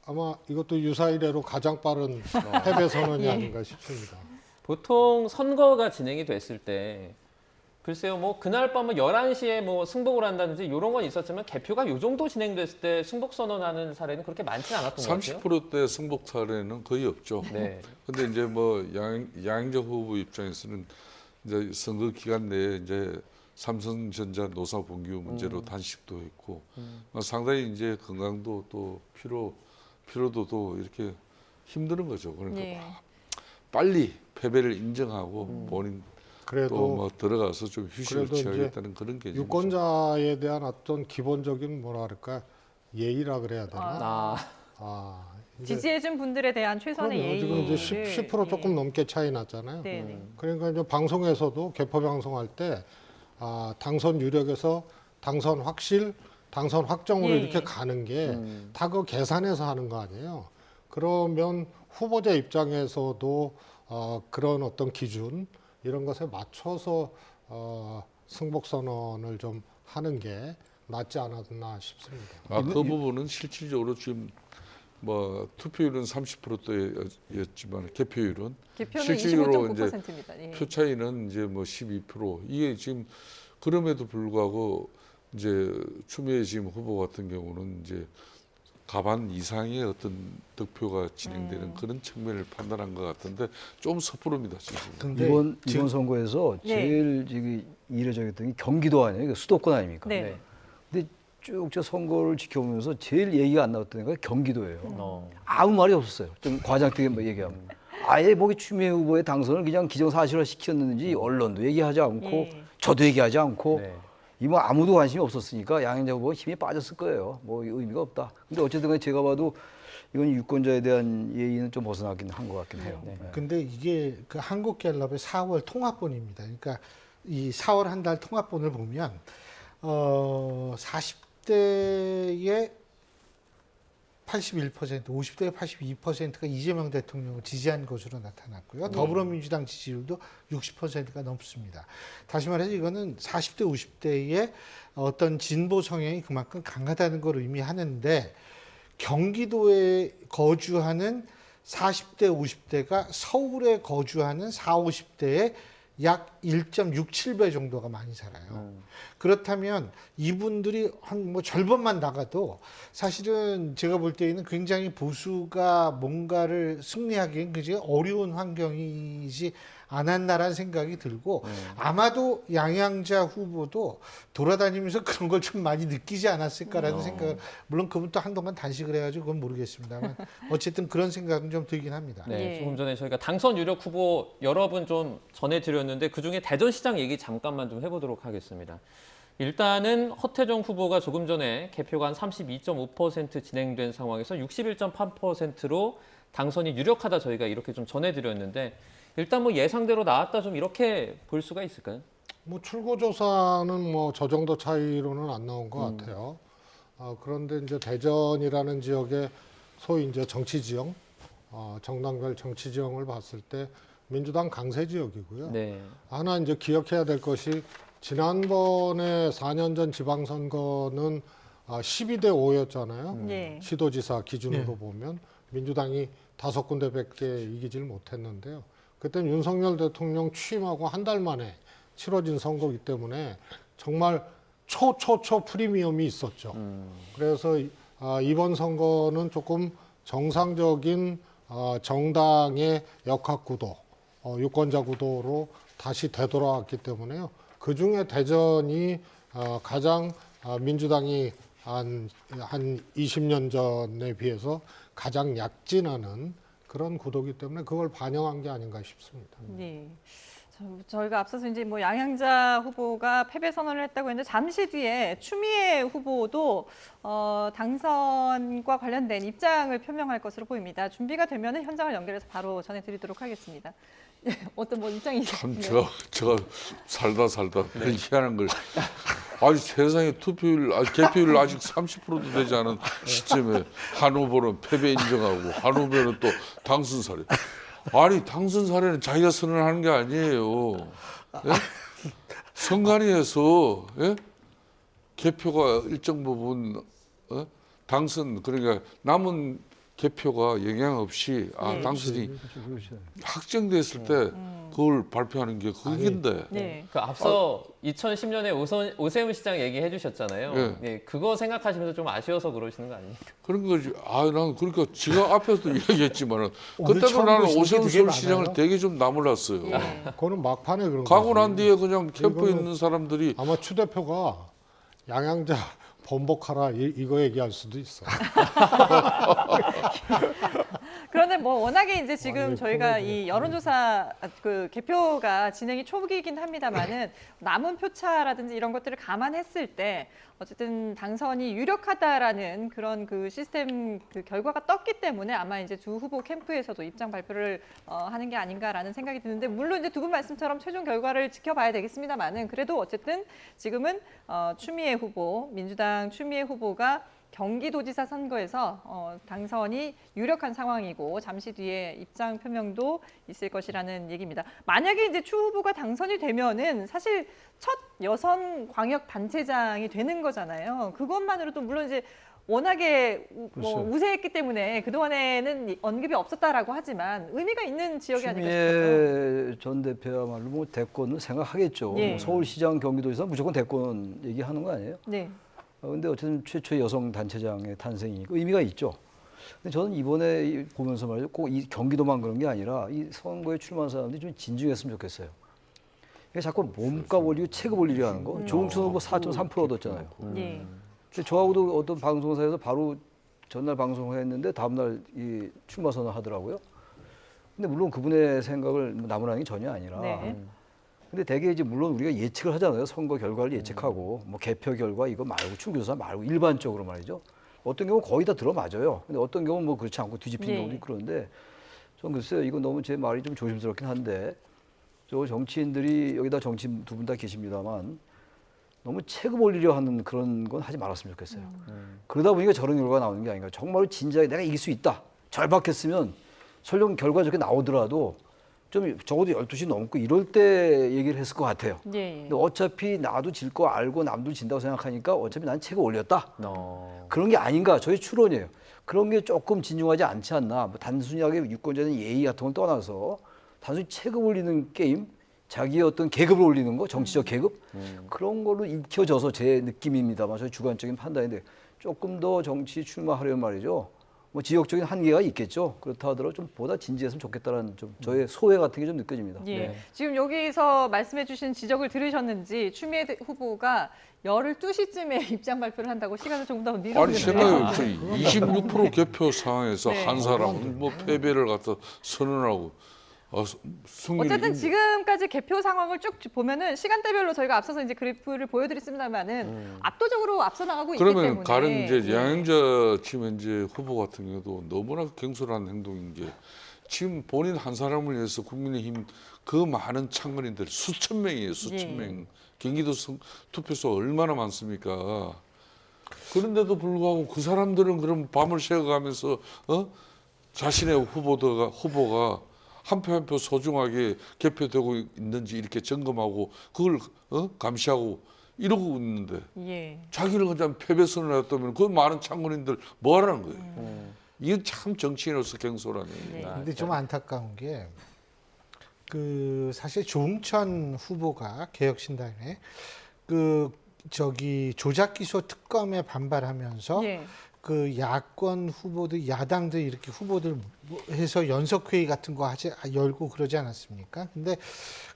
아마 이것도 유사 이래로 가장 빠른 패배 선언이 예. 아닌가 싶습니다. 보통 선거가 진행이 됐을 때 글쎄요, 뭐 그날 밤은 11시에 뭐 승복을 한다든지 이런 건 있었지만 개표가 요 정도 진행됐을 때 승복 선언하는 사례는 그렇게 많지는 않았던 것 같아요. 30%대 승복 사례는 거의 없죠. 네. 근데 이제 뭐 양향자 후보 입장에서는 이제 선거 기간 내에 이제 삼성전자 노사 분규 문제로 단식도 했고 상당히 이제 건강도 또 피로도도 이렇게 힘드는 거죠. 그러니까 예. 빨리 패배를 인정하고 본인 그래도 또 뭐 들어가서 좀 휴식을 그래도 취하겠다는 그런 개념이죠. 유권자에 대한 어떤 기본적인 뭐랄까 예의라 그래야 되나? 이제 지지해준 분들에 대한 최선의 그럼요. 예의. 지금 이제 10% 조금 넘게 차이 났잖아요. 네. 그러니까 이제 방송에서도 개표 방송할 때 당선 유력에서 당선 확실, 당선 확정으로 예. 이렇게 가는 게 다 그 계산해서 하는 거 아니에요. 그러면 후보자 입장에서도 그런 어떤 기준 이런 것에 맞춰서 승복 선언을 좀 하는 게 낫지 않았나 싶습니다. 그 부분은 실질적으로 지금 뭐 투표율은 30%대였지만 개표율은 실질적으로 이제 25.9%입니다. 예. 표 차이는 이제 뭐 12% 이게 지금 그럼에도 불구하고 이제 추미애 지금 후보 같은 경우는 이제 과반 이상의 어떤 득표가 진행되는 그런 측면을 판단한 것 같은데 좀 섣부릅니다 지금. 이번 선거에서 제일 지금 이례적이었던 게 경기도 아니에요, 수도권 아닙니까? 네. 근데 쭉 저 선거를 지켜보면서 제일 얘기가 안 나왔던 게 경기도예요. 아무 말이 없었어요. 좀 과장되게 뭐 얘기하면. 아예 보기 추미애 후보의 당선을 그냥 기정사실화 시켰는지 언론도 얘기하지 않고 저도 얘기하지 않고 이번 아무도 관심이 없었으니까 양현자 후보 힘이 빠졌을 거예요. 뭐 의미가 없다. 근데 어쨌든 간에 제가 봐도 이건 유권자에 대한 예의는 좀 벗어나긴 한 것 같긴 해요. 근데 이게 그 한국갤럽의 4월 통합본입니다. 그러니까 이 4월 한 달 통합본을 보면 40대의 81%, 50대의 82%가 이재명 대통령을 지지한 것으로 나타났고요. 더불어민주당 지지율도 60%가 넘습니다. 다시 말해서 이거는 40대, 50대의 어떤 진보 성향이 그만큼 강하다는 걸 의미하는데 경기도에 거주하는 40대, 50대가 서울에 거주하는 40, 50대의 약 1.67배 정도가 많이 살아요. 그렇다면 이분들이 한 뭐 절반만 나가도 사실은 제가 볼 때에는 굉장히 보수가 뭔가를 승리하기엔 굉장히 어려운 환경이지 않았나라는 생각이 들고 아마도 양양자 후보도 돌아다니면서 그런 걸 좀 많이 느끼지 않았을까라는 생각을 물론 그분도 한동안 단식을 해가지고 그건 모르겠습니다만 어쨌든 그런 생각은 좀 들긴 합니다. 네, 조금 전에 저희가 당선 유력 후보 여러 분 좀 전해드렸는데 그중에 대전시장 얘기 잠깐만 좀 해보도록 하겠습니다. 일단은 허태정 후보가 조금 전에 개표가 한 32.5% 진행된 상황에서 61.8%로 당선이 유력하다 저희가 이렇게 좀 전해드렸는데 일단 뭐 예상대로 나왔다 좀 이렇게 볼 수가 있을까요? 뭐 출구조사는 뭐 저 정도 차이로는 안 나온 것 같아요. 그런데 이제 대전이라는 지역의 소위 이제 정치 지형, 정당별 정치 지형을 봤을 때 민주당 강세 지역이고요. 네. 하나 이제 기억해야 될 것이 지난번에 4년 전 지방선거는 12대 5였잖아요. 시도지사 기준으로 보면 민주당이 5군데밖에 이기질 못했는데요. 그때는 윤석열 대통령 취임하고 한 달 만에 치러진 선거이기 때문에 정말 초 프리미엄이 있었죠. 그래서 이번 선거는 조금 정상적인 정당의 역학구도, 유권자 구도로 다시 되돌아왔기 때문에요. 그중에 대전이 가장 민주당이 한 20년 전에 비해서 가장 약진하는 그런 구도이기 때문에 그걸 반영한 게 아닌가 싶습니다. 네. 저희가 앞서서 이제 뭐 양양자 후보가 패배 선언을 했다고 했는데 잠시 뒤에 추미애 후보도 당선과 관련된 입장을 표명할 것으로 보입니다. 준비가 되면 현장을 연결해서 바로 전해드리도록 하겠습니다. 어떤 뭐 입장이 참 제가 살다 그런 희한한 걸 아직 세상에 개표율 아직 30%도 되지 않은 시점에 한 후보는 패배 인정하고 한 후보는 또 당선 사례. 아니 당선 사례는 자기가 선언하는 게 아니에요. 예? 선관위에서 개표가 일정 부분 당선 그러니까 남은 개표가 영향 없이 당선이 확정됐을 때 그걸 발표하는 게 그건데. 그 앞서 2010년에 오세훈 시장 얘기해 주셨잖아요. 네, 그거 생각하시면서 좀 아쉬워서 그러시는 거 아닙니까? 그런 거지. 난 그러니까 제가 앞에서도 이야기했지만 그때도 나는 오세훈 서울시장을 되게 좀 나무랐어요. 그거는 막판에 그런 가고 난 뒤에 그냥 캠프에 있는 사람들이 아마 추 대표가 양양자 번복하라 이거 얘기할 수도 있어요. 그런데 뭐 워낙에 이제 지금 저희가 이 여론조사 그 개표가 진행이 초기이긴 합니다만은 남은 표차라든지 이런 것들을 감안했을 때 어쨌든 당선이 유력하다라는 그런 그 시스템 그 결과가 떴기 때문에 아마 이제 두 후보 캠프에서도 입장 발표를 하는 게 아닌가라는 생각이 드는데 물론 이제 두 분 말씀처럼 최종 결과를 지켜봐야 되겠습니다만은 그래도 어쨌든 지금은 추미애 후보, 민주당 추미애 후보가 경기도지사 선거에서 당선이 유력한 상황이고 잠시 뒤에 입장 표명도 있을 것이라는 얘기입니다. 만약에 이제 추 후보가 당선이 되면은 사실 첫 여성 광역 단체장이 되는 거잖아요. 그것만으로도 물론 이제 워낙에 뭐 우세했기 때문에 그동안에는 언급이 없었다라고 하지만 의미가 있는 지역이 아닐까 싶어요. 추미애 전 대표야말로 뭐 대권은 생각하겠죠. 예. 뭐 서울시장, 경기도지사 무조건 대권 얘기하는 거 아니에요? 네. 근데 어쨌든 최초의 여성 단체장의 탄생이니까 의미가 있죠. 근데 저는 이번에 보면서 말이죠. 꼭 이 경기도만 그런 게 아니라 이 선거에 출마한 사람들이 좀 진중했으면 좋겠어요. 자꾸 몸값 올리고 체급 올리려 하는 거. 조응천 후보 4.3% 얻었잖아요. 예. 근데 저하고도 어떤 방송사에서 바로 전날 방송을 했는데 다음날 이 출마 선언을 하더라고요. 근데 물론 그분의 생각을 나무라는 게 전혀 아니라. 네. 근데 대개 이제 물론 우리가 예측을 하잖아요. 선거 결과를 예측하고 뭐 개표 결과 이거 말고 충교조사 말고 일반적으로 말이죠. 어떤 경우는 거의 다 들어맞아요. 근데 어떤 경우는 뭐 그렇지 않고 뒤집히는 경우도 있고 그런데 전 글쎄요. 이거 너무 제 말이 좀 조심스럽긴 한데 저 정치인들이 여기다 정치인 두 분 다 계십니다만 너무 체급 올리려 하는 그런 건 하지 말았으면 좋겠어요. 그러다 보니까 저런 결과가 나오는 게 아닌가. 정말로 진지하게 내가 이길 수 있다. 절박했으면 설령 결과 저렇게 나오더라도 좀 적어도 12시 넘고 이럴 때 얘기를 했을 것 같아요. 예. 근데 어차피 나도 질 거 알고 남도 진다고 생각하니까 어차피 난 체급 올렸다. 그런 게 아닌가. 저의 추론이에요. 그런 게 조금 진중하지 않지 않나. 뭐 단순하게 유권자는 예의 같은 걸 떠나서 단순히 체급 올리는 게임, 자기의 어떤 계급을 올리는 거, 정치적 계급 그런 걸로 읽혀져서 제 느낌입니다만 저희 주관적인 판단인데 조금 더 정치 출마하려면 말이죠. 뭐 지역적인 한계가 있겠죠. 그렇다 하더라도 좀 보다 진지했으면 좋겠다는 좀 저의 소회 같은 게 좀 느껴집니다. 예. 네. 지금 여기서 말씀해주신 지적을 들으셨는지 추미애 후보가 12시쯤에 입장 발표를 한다고 시간을 조금 더 미루는 아니 생각해 26% 개표 상황에서 네. 한 사람은 뭐 패배를 갖다 선언하고 어쨌든 지금까지 개표 상황을 쭉 보면은 시간대별로 저희가 앞서서 이제 그래프를 보여드렸습니다만은 압도적으로 앞서 나가고 있기 때문에. 그러면 가령 이제 양영자 지금 이제 후보 같은 경우도 너무나 경솔한 행동인 게 지금 본인 한 사람을 위해서 국민의힘 그 많은 창건인들 수천 명이에요, 수천 명. 경기도 투표소 얼마나 많습니까? 그런데도 불구하고 그 사람들은 그럼 밤을 새워가면서 자신의 후보가 한 표 한 표 소중하게 개표되고 있는지 이렇게 점검하고 그걸 감시하고 이러고 있는데 자기는 그냥 패배 선언했다면 그 많은 창군인들 뭐 하라는 거예요. 이건 참 정치인으로서 경솔한 얘기입니다. 근데 좀 안타까운 게 그 사실 조응천 후보가 개혁신당에 그 저기 조작기소 특검에 반발하면서 그 야권 후보들, 야당들 이렇게 후보들 해서 연석회의 같은 거 열고 그러지 않았습니까? 근데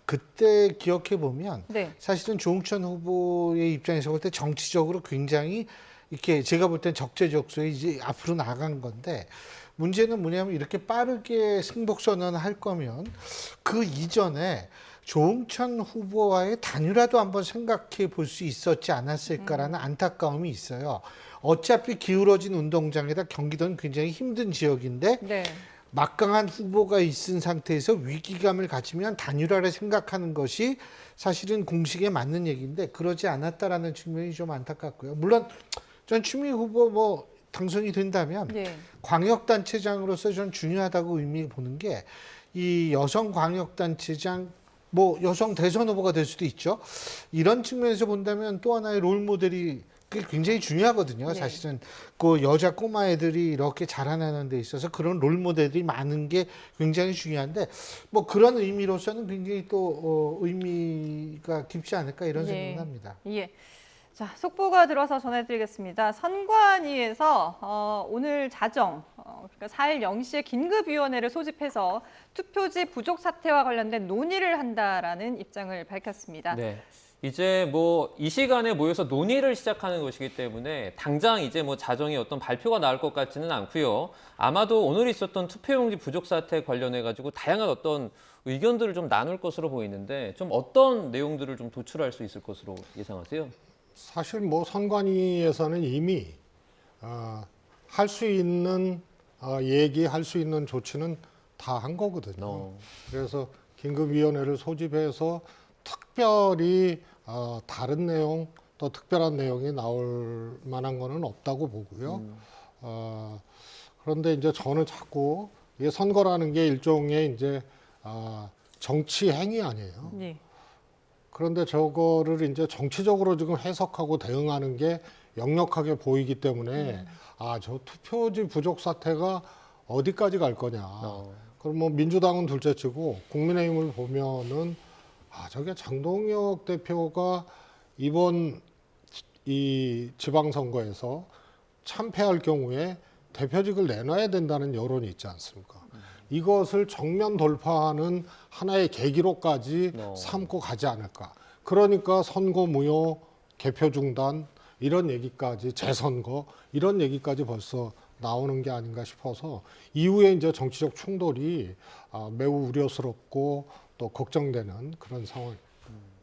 그때 기억해 보면 사실은 조응천 후보의 입장에서 볼 때 정치적으로 굉장히 이렇게 제가 볼 땐 적재적소에 이제 앞으로 나간 건데 문제는 뭐냐면 이렇게 빠르게 승복 선언을 할 거면 그 이전에 조응천 후보와의 단일화도 한번 생각해 볼 수 있었지 않았을까라는 안타까움이 있어요. 어차피 기울어진 운동장에다 경기도는 굉장히 힘든 지역인데 막강한 후보가 있은 상태에서 위기감을 가지면 단일화를 생각하는 것이 사실은 공식에 맞는 얘기인데 그러지 않았다라는 측면이 좀 안타깝고요. 물론 전 추미애 후보 뭐 당선이 된다면 광역단체장으로서 전 중요하다고 의미 보는 게 이 여성 광역단체장 뭐 여성 대선 후보가 될 수도 있죠. 이런 측면에서 본다면 또 하나의 롤 모델이 그게 굉장히 중요하거든요. 사실은 그 여자 꼬마 애들이 이렇게 자라나는 데 있어서 그런 롤 모델이 많은 게 굉장히 중요한데 뭐 그런 의미로서는 굉장히 또 의미가 깊지 않을까 이런 생각을 합니다. 자, 속보가 들어와서 전해드리겠습니다. 선관위에서 오늘 자정, 그러니까 4일 0시에 긴급위원회를 소집해서 투표지 부족 사태와 관련된 논의를 한다라는 입장을 밝혔습니다. 이제 뭐 이 시간에 모여서 논의를 시작하는 것이기 때문에 당장 이제 뭐 자정에 어떤 발표가 나올 것 같지는 않고요. 아마도 오늘 있었던 투표용지 부족 사태 관련해 가지고 다양한 어떤 의견들을 좀 나눌 것으로 보이는데 좀 어떤 내용들을 좀 도출할 수 있을 것으로 예상하세요? 사실 뭐 선관위에서는 이미 할 수 있는 얘기할 수 있는 조치는 다 한 거거든요. 그래서 긴급위원회를 소집해서 특별히 다른 내용 또 특별한 내용이 나올 만한 거는 없다고 보고요. 그런데 이제 저는 자꾸 이게 선거라는 게 일종의 이제 정치 행위 아니에요. 네. 그런데 저거를 이제 정치적으로 지금 해석하고 대응하는 게 역력하게 보이기 때문에 저 투표지 부족 사태가 어디까지 갈 거냐. 그럼 뭐 민주당은 둘째치고 국민의힘을 보면은 저게 장동혁 대표가 이번 이 지방선거에서 참패할 경우에 대표직을 내놔야 된다는 여론이 있지 않습니까? 이것을 정면 돌파하는 하나의 계기로까지 삼고 가지 않을까. 그러니까 선거 무효, 개표 중단 이런 얘기까지 재선거 이런 얘기까지 벌써 나오는 게 아닌가 싶어서 이후에 이제 정치적 충돌이 매우 우려스럽고 또 걱정되는 그런 상황.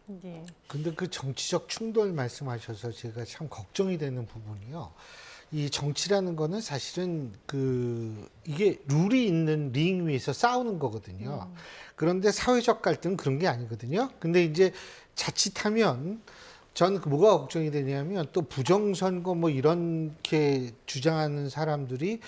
네. 근데 그 정치적 충돌 말씀하셔서 제가 참 걱정이 되는 부분이요. 이 정치라는 거는 사실은 이게 룰이 있는 링 위에서 싸우는 거거든요. 그런데 사회적 갈등은 그런 게 아니거든요. 근데 이제 자칫하면 저는 뭐가 걱정이 되냐면 또 부정선거 뭐 이렇게 주장하는 사람들이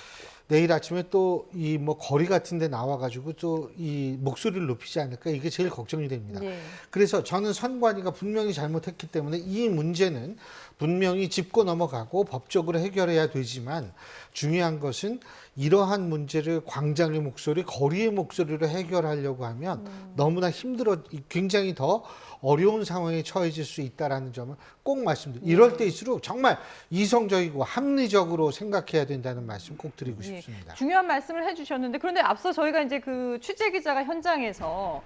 내일 아침에 또 이 뭐 거리 같은 데 나와가지고 또 이 목소리를 높이지 않을까 이게 제일 걱정이 됩니다. 네. 그래서 저는 선관위가 분명히 잘못했기 때문에 이 문제는 분명히 짚고 넘어가고 법적으로 해결해야 되지만 중요한 것은 이러한 문제를 광장의 목소리, 거리의 목소리로 해결하려고 하면 너무나 굉장히 더 어려운 상황에 처해질 수 있다는 점을 꼭 말씀드립니다. 이럴 때일수록 정말 이성적이고 합리적으로 생각해야 된다는 말씀 꼭 드리고 싶습니다. 중요한 말씀을 해주셨는데 그런데 앞서 저희가 이제 그 취재 기자가 현장에서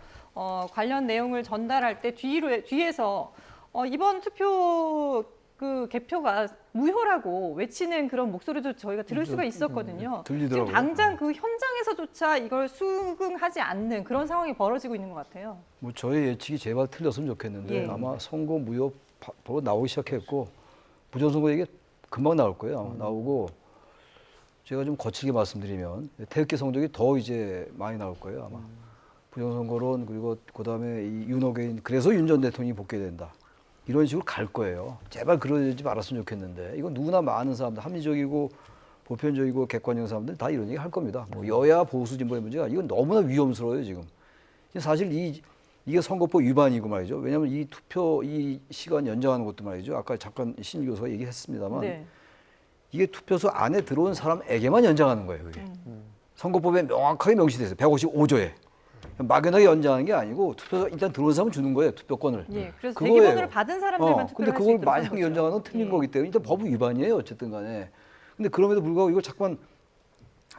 관련 내용을 전달할 때 뒤에서 이번 투표 그 개표가 무효라고 외치는 그런 목소리도 저희가 들을 수가 있었거든요. 들리더라고요. 지금 당장 그 현장에서조차 이걸 수긍하지 않는 그런 상황이 벌어지고 있는 것 같아요. 뭐 저의 예측이 제발 틀렸으면 좋겠는데 아마 선거 무효 바로 나오기 시작했고 부정선거 얘기 금방 나올 거예요. 나오고 제가 좀 거칠게 말씀드리면 태극기 성적이 더 이제 많이 나올 거예요. 아마 부정선거론 그리고 그다음에 이 윤호개인 그래서 윤 전 대통령이 복귀해야 된다. 이런 식으로 갈 거예요. 제발 그러지 말았으면 좋겠는데 이건 누구나 많은 사람들 합리적이고 보편적이고 객관적인 사람들 다 이런 얘기 할 겁니다. 뭐 여야 보수 진보의 문제가 이건 너무나 위험스러워요 지금. 사실 이게 선거법 위반이고 말이죠. 왜냐하면 이 투표 이 시간 연장하는 것도 말이죠. 아까 잠깐 신 교수가 얘기했습니다만 이게 투표소 안에 들어온 사람에게만 연장하는 거예요. 그게. 선거법에 명확하게 명시돼 있어요. 155조에. 막연하게 연장하는 게 아니고 투표소 일단 들어온 사람은 주는 거예요. 투표권을. 예, 그래서 대기권을 받은 사람들만 투표를 할 수 근데 있도록 그걸 만약에 연장하는 건 틀린 거기 때문에 일단 법 위반이에요. 어쨌든 간에. 근데 그럼에도 불구하고 이걸 자꾸만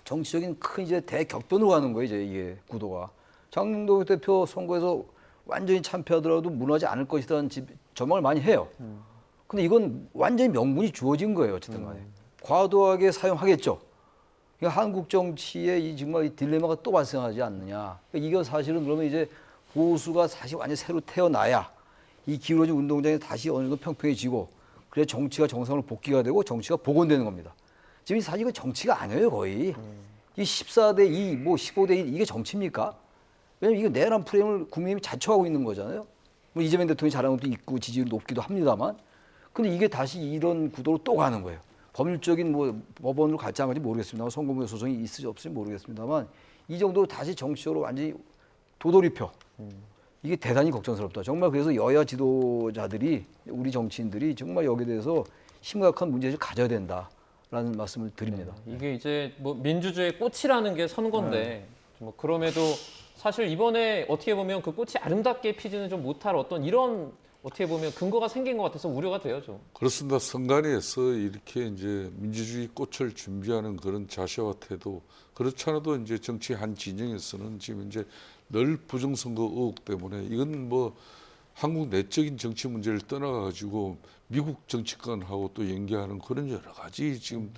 정치적인 큰 이제 대격변으로 가는 거예요. 이제 이게 구도가. 장동혁 대표 선거에서 완전히 참패하더라도 무너지지 않을 것이라는 전망을 많이 해요. 근데 이건 완전히 명분이 주어진 거예요. 어쨌든 간에. 과도하게 사용하겠죠. 그러니까 한국 정치에 이 정말 이 딜레마가 또 발생하지 않느냐. 그러니까 이거 사실은 그러면 이제 보수가 사실 완전 새로 태어나야 이 기울어진 운동장이 다시 어느 정도 평평해지고 그래야 정치가 정상으로 복귀가 되고 정치가 복원되는 겁니다. 지금 사실 이거 정치가 아니에요 거의. 이 14대 2, 뭐 15대 1 이게 정치입니까? 왜냐면 이거 내란 프레임을 국민이 자초하고 있는 거잖아요. 뭐 이재명 대통령이 잘하는 것도 있고 지지율이 높기도 합니다만 근데 이게 다시 이런 구도로 또 가는 거예요. 법률적인 뭐 법원으로 갈지 안 갈지 모르겠습니다만 선거무효 소송이 있을지 없을지 모르겠습니다만 이 정도로 다시 정치적으로 완전히 도돌이표. 이게 대단히 걱정스럽다. 정말 그래서 여야 지도자들이 우리 정치인들이 정말 여기에 대해서 심각한 문제를 가져야 된다라는 말씀을 드립니다. 이게 이제 뭐 민주주의의 꽃이라는 게 선거인데 뭐 그럼에도 사실 이번에 어떻게 보면 그 꽃이 아름답게 피지는 좀 못할 어떤 이런 어떻게 보면 근거가 생긴 것 같아서 우려가 돼요, 좀. 그렇습니다. 선관위에서 이렇게 이제 민주주의 꽃을 준비하는 그런 자세와 태도, 그렇지 않아도 이제 정치 한 진영에서는 지금 이제 늘 부정선거 의혹 때문에 이건 뭐 한국 내적인 정치 문제를 떠나가지고 미국 정치권하고 또 연계하는 그런 여러 가지 지금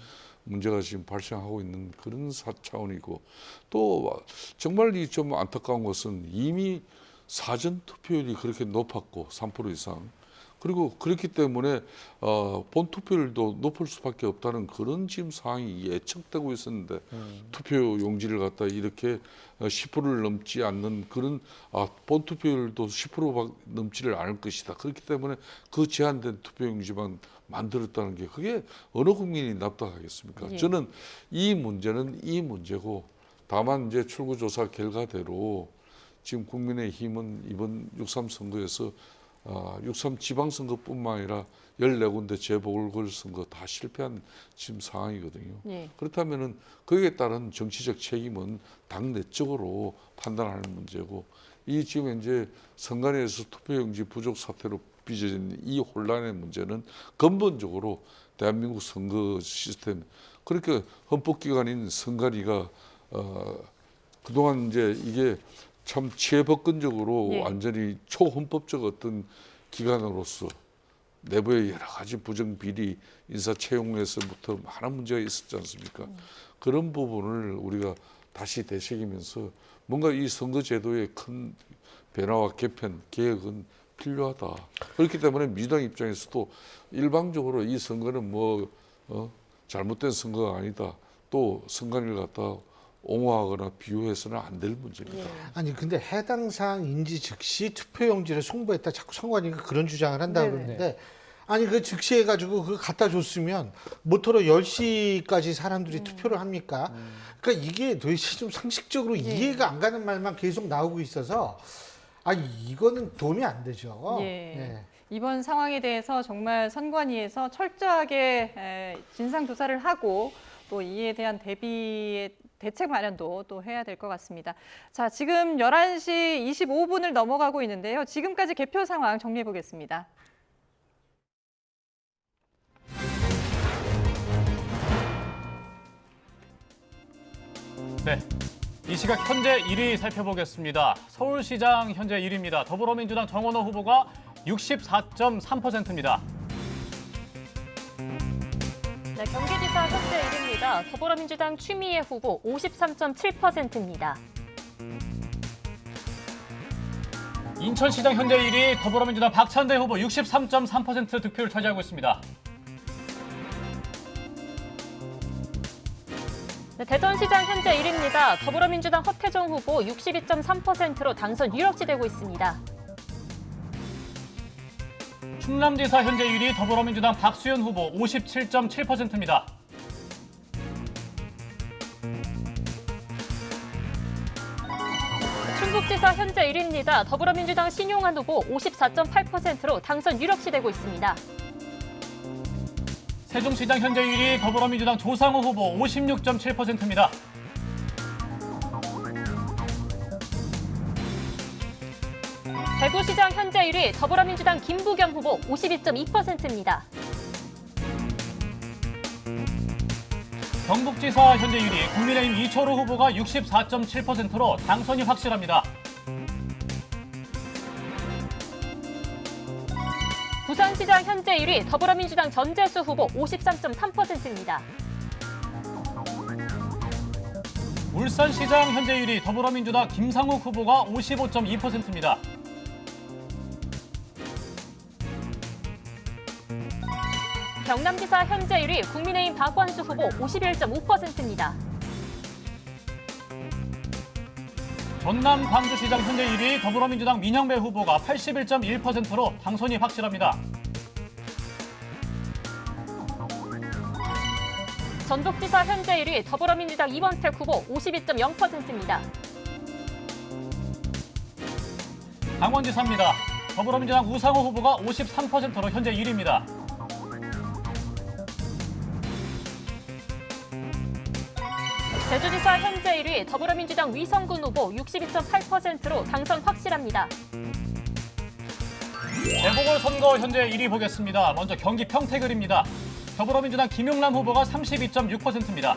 문제가 지금 발생하고 있는 그런 차원이고, 또 정말 이 좀 안타까운 것은 이미 사전 투표율이 그렇게 높았고 3% 이상, 그리고 그렇기 때문에 본 투표율도 높을 수밖에 없다는 그런 지금 상황이 예측되고 있었는데 투표 용지를 갖다 이렇게 10%를 넘지 않는 그런 본 투표율도 10% 넘지를 않을 것이다. 그렇기 때문에 그 제한된 투표 용지만 만들었다는 게 그게 어느 국민이 납득하겠습니까? 예. 저는 이 문제는 이 문제고, 다만 이제 출구조사 결과대로 지금 국민의힘은 이번 6.3 선거에서 6.3 지방선거뿐만 아니라 14군데 재보궐선거 다 실패한 지금 상황이거든요. 예. 그렇다면은 거기에 따른 정치적 책임은 당 내적으로 판단하는 문제고, 이 지금 이제 선관위에서 투표용지 부족 사태로 빚어진 이 혼란의 문제는 근본적으로 대한민국 선거 시스템, 그렇게 헌법기관인 선관위가 그동안 이제 이게 참 치외법근적으로 예. 완전히 초헌법적 어떤 기관으로서 내부의 여러 가지 부정 비리, 인사 채용에서부터 많은 문제가 있었지 않습니까? 그런 부분을 우리가 다시 되새기면서 뭔가 이 선거제도의 큰 변화와 개편, 개혁은 필요하다. 그렇기 때문에 민주당 입장에서도 일방적으로 이 선거는 잘못된 선거가 아니다, 또 선관위를 갖다 옹호하거나 비유해서는 안 될 문제입니다. 아니 근데 해당 사항 인지 즉시 투표용지를 송부했다, 자꾸 선관위가 그런 주장을 한다고 그러는데, 아니 그 즉시해가지고 그거 갖다 줬으면 모토로 10시까지 사람들이 투표를 합니까? 그러니까 이게 도대체 좀 상식적으로 이해가 안 가는 말만 계속 나오고 있어서 이거는 도움이 안 되죠. 예. 이번 상황에 대해서 정말 선관위에서 철저하게 진상 조사를 하고 또 이에 대한 대책 마련도 또 해야 될 것 같습니다. 자, 지금 11시 25분을 넘어가고 있는데요. 지금까지 개표 상황 정리해 보겠습니다. 네, 이 시각 현재 1위 살펴보겠습니다. 서울시장 현재 1위입니다. 더불어민주당 정원호 후보가 64.3%입니다. 네, 경기지사 현재 1위입니다. 더불어민주당 추미애 후보 53.7%입니다. 인천시장 현재 1위 더불어민주당 박찬대 후보 63.3% 득표를 차지하고 있습니다. 네, 대전시장 현재 1위입니다. 더불어민주당 허태정 후보 62.3%로 당선 유력시되고 있습니다. 충남지사 현재 1위 더불어민주당 박수현 후보 57.7%입니다. 충북지사 현재 1위입니다. 더불어민주당 신용환 후보 54.8%로 당선 유력시되고 있습니다. 세종시장 현재 1위 더불어민주당 조상우 후보 56.7%입니다. 대구시장 현재 1위 더불어민주당 김부겸 후보 52.2%입니다. 경북지사 현재 1위 국민의힘 이철우 후보가 64.7%로 당선이 확실합니다. 부산시장 현재 1위 더불어민주당 전재수 후보 53.3%입니다. 울산시장 현재 1위 더불어민주당 김상욱 후보가 55.2%입니다. 경남지사 현재 1위 국민의힘 박원수 후보 51.5%입니다. 전남 광주시장 현재 1위 더불어민주당 민영배 후보가 81.1%로 당선이 확실합니다. 전북지사 현재 1위 더불어민주당 이원택 후보 52.0%입니다. 강원지사입니다. 더불어민주당 우상호 후보가 53%로 현재 1위입니다. 제주지사 현재 1위 더불어민주당 위성군 후보 62.8%로 당선 확실합니다. 재보궐선거 현재 1위 보겠습니다. 먼저 경기 평택을입니다. 더불어민주당 김용남 후보가 32.6%입니다.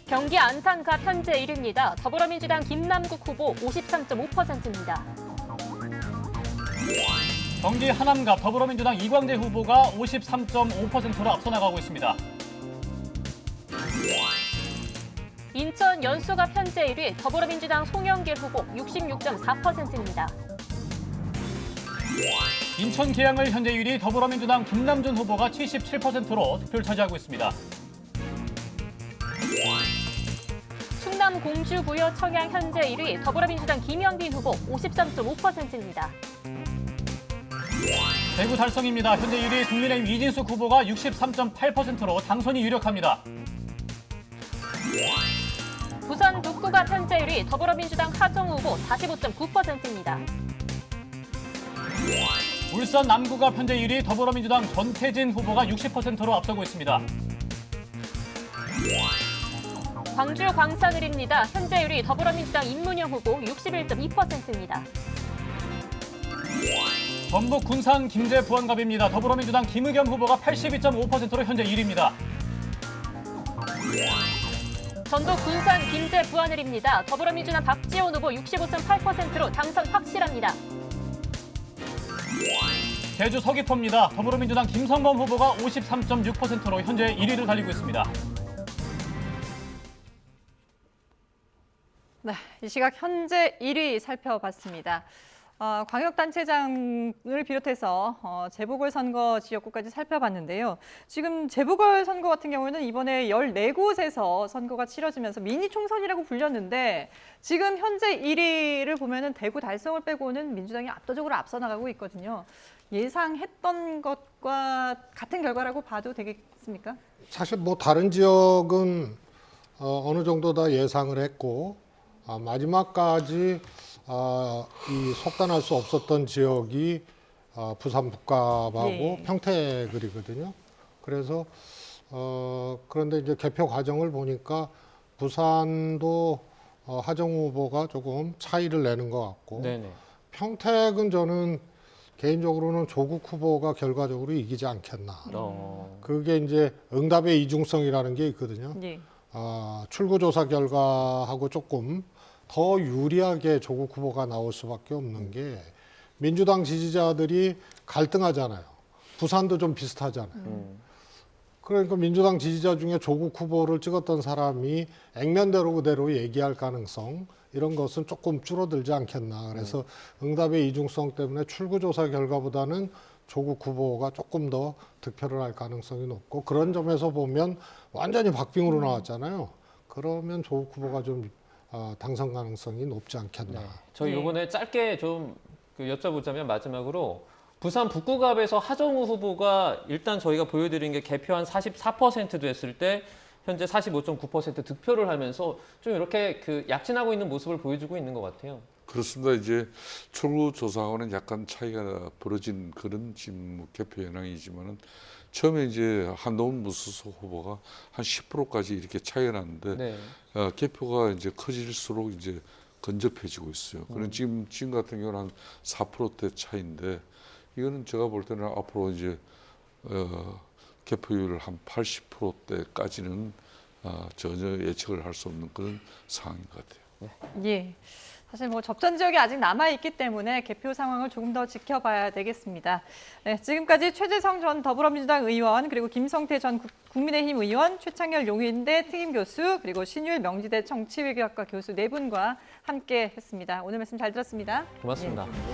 경기 안산갑 현재 1위입니다. 더불어민주당 김남국 후보 53.5%입니다. 경기 하남갑 더불어민주당 이광재 후보가 53.5%로 앞서 나가고 있습니다. 인천 연수갑 현재 1위 더불어민주당 송영길 후보 66.4%입니다. 인천 계양을 현재 1위 더불어민주당 김남준 후보가 77%로 득표를 차지하고 있습니다. 충남 공주 부여 청양 현재 1위 더불어민주당 김영빈 후보 53.5%입니다. 대구 달성입니다. 현재 1위 국민의힘 이진숙 후보가 63.8%로 당선이 유력합니다. 부산 북구갑 현재 1위 더불어민주당 하정우 후보 45.9%입니다. 울산 남구갑 현재 1위 더불어민주당 전태진 후보가 60%로 앞서고 있습니다. 광주 광산을입니다. 현재 1위 더불어민주당 임문영 후보 61.2%입니다. 전북 군산 김제 부안갑입니다. 더불어민주당 김의겸 후보가 82.5%로 현재 1위입니다. 전북 군산 김제 부안을입니다. 더불어민주당 박지원 후보 65.8%로 당선 확실합니다. 제주 서귀포입니다. 더불어민주당 김성범 후보가 53.6%로 현재 1위를 달리고 있습니다. 네, 이 시각 현재 1위 살펴봤습니다. 광역단체장을 비롯해서 재보궐선거 지역구까지 살펴봤는데요. 지금 재보궐선거 같은 경우에는 이번에 14곳에서 선거가 치러지면서 미니 총선이라고 불렸는데 지금 현재 1위를 보면은 대구 달성을 빼고는 민주당이 압도적으로 앞서 나가고 있거든요. 예상했던 것과 같은 결과라고 봐도 되겠습니까? 사실 뭐 다른 지역은 어느 정도 다 예상을 했고 마지막까지 이 속단할 수 없었던 지역이 부산 북갑하고 네. 평택을이거든요. 그래서 그런데 이제 개표 과정을 보니까 부산도 하정우 후보가 조금 차이를 내는 것 같고 네네. 평택은 저는 개인적으로는 조국 후보가 결과적으로 이기지 않겠나. 그게 이제 응답의 이중성이라는 게 있거든요. 네. 출구조사 결과하고 조금 더 유리하게 조국 후보가 나올 수밖에 없는 게 민주당 지지자들이 갈등하잖아요. 부산도 좀 비슷하잖아요. 그러니까 민주당 지지자 중에 조국 후보를 찍었던 사람이 액면대로 그대로 얘기할 가능성 이런 것은 조금 줄어들지 않겠나. 그래서 응답의 이중성 때문에 출구조사 결과보다는 조국 후보가 조금 더 득표를 할 가능성이 높고 그런 점에서 보면 완전히 박빙으로 나왔잖아요. 그러면 조국 후보가 좀 당선 가능성이 높지 않겠나. 저희 이번에 짧게 좀 여쭤보자면 마지막으로 부산 북구갑에서 하정우 후보가 일단 저희가 보여드린 게 개표 한 44% 됐을 때 현재 45.9% 득표를 하면서 좀 이렇게 약진하고 있는 모습을 보여주고 있는 것 같아요. 그렇습니다. 이제 출구조사하고는 약간 차이가 벌어진 그런 지금 개표 현황이지만은 처음에 이제 한동훈 무소속 후보가 한 10%까지 이렇게 차이가 났는데 네. 개표가 이제 커질수록 이제 근접해지고 있어요. 그런 지금 같은 경우는 한 4%대 차이인데 이거는 제가 볼 때는 앞으로 이제 개표율 한 80%대까지는 전혀 예측을 할 수 없는 그런 상황인 것 같아요. 예. 사실 뭐 접전 지역이 아직 남아있기 때문에 개표 상황을 조금 더 지켜봐야 되겠습니다. 네, 지금까지 최재성 전 더불어민주당 의원, 그리고 김성태 전 국민의힘 의원, 최창열 용인대 특임교수, 그리고 신율 명지대 정치외교학과 교수 네 분과 함께 했습니다. 오늘 말씀 잘 들었습니다. 고맙습니다. 예.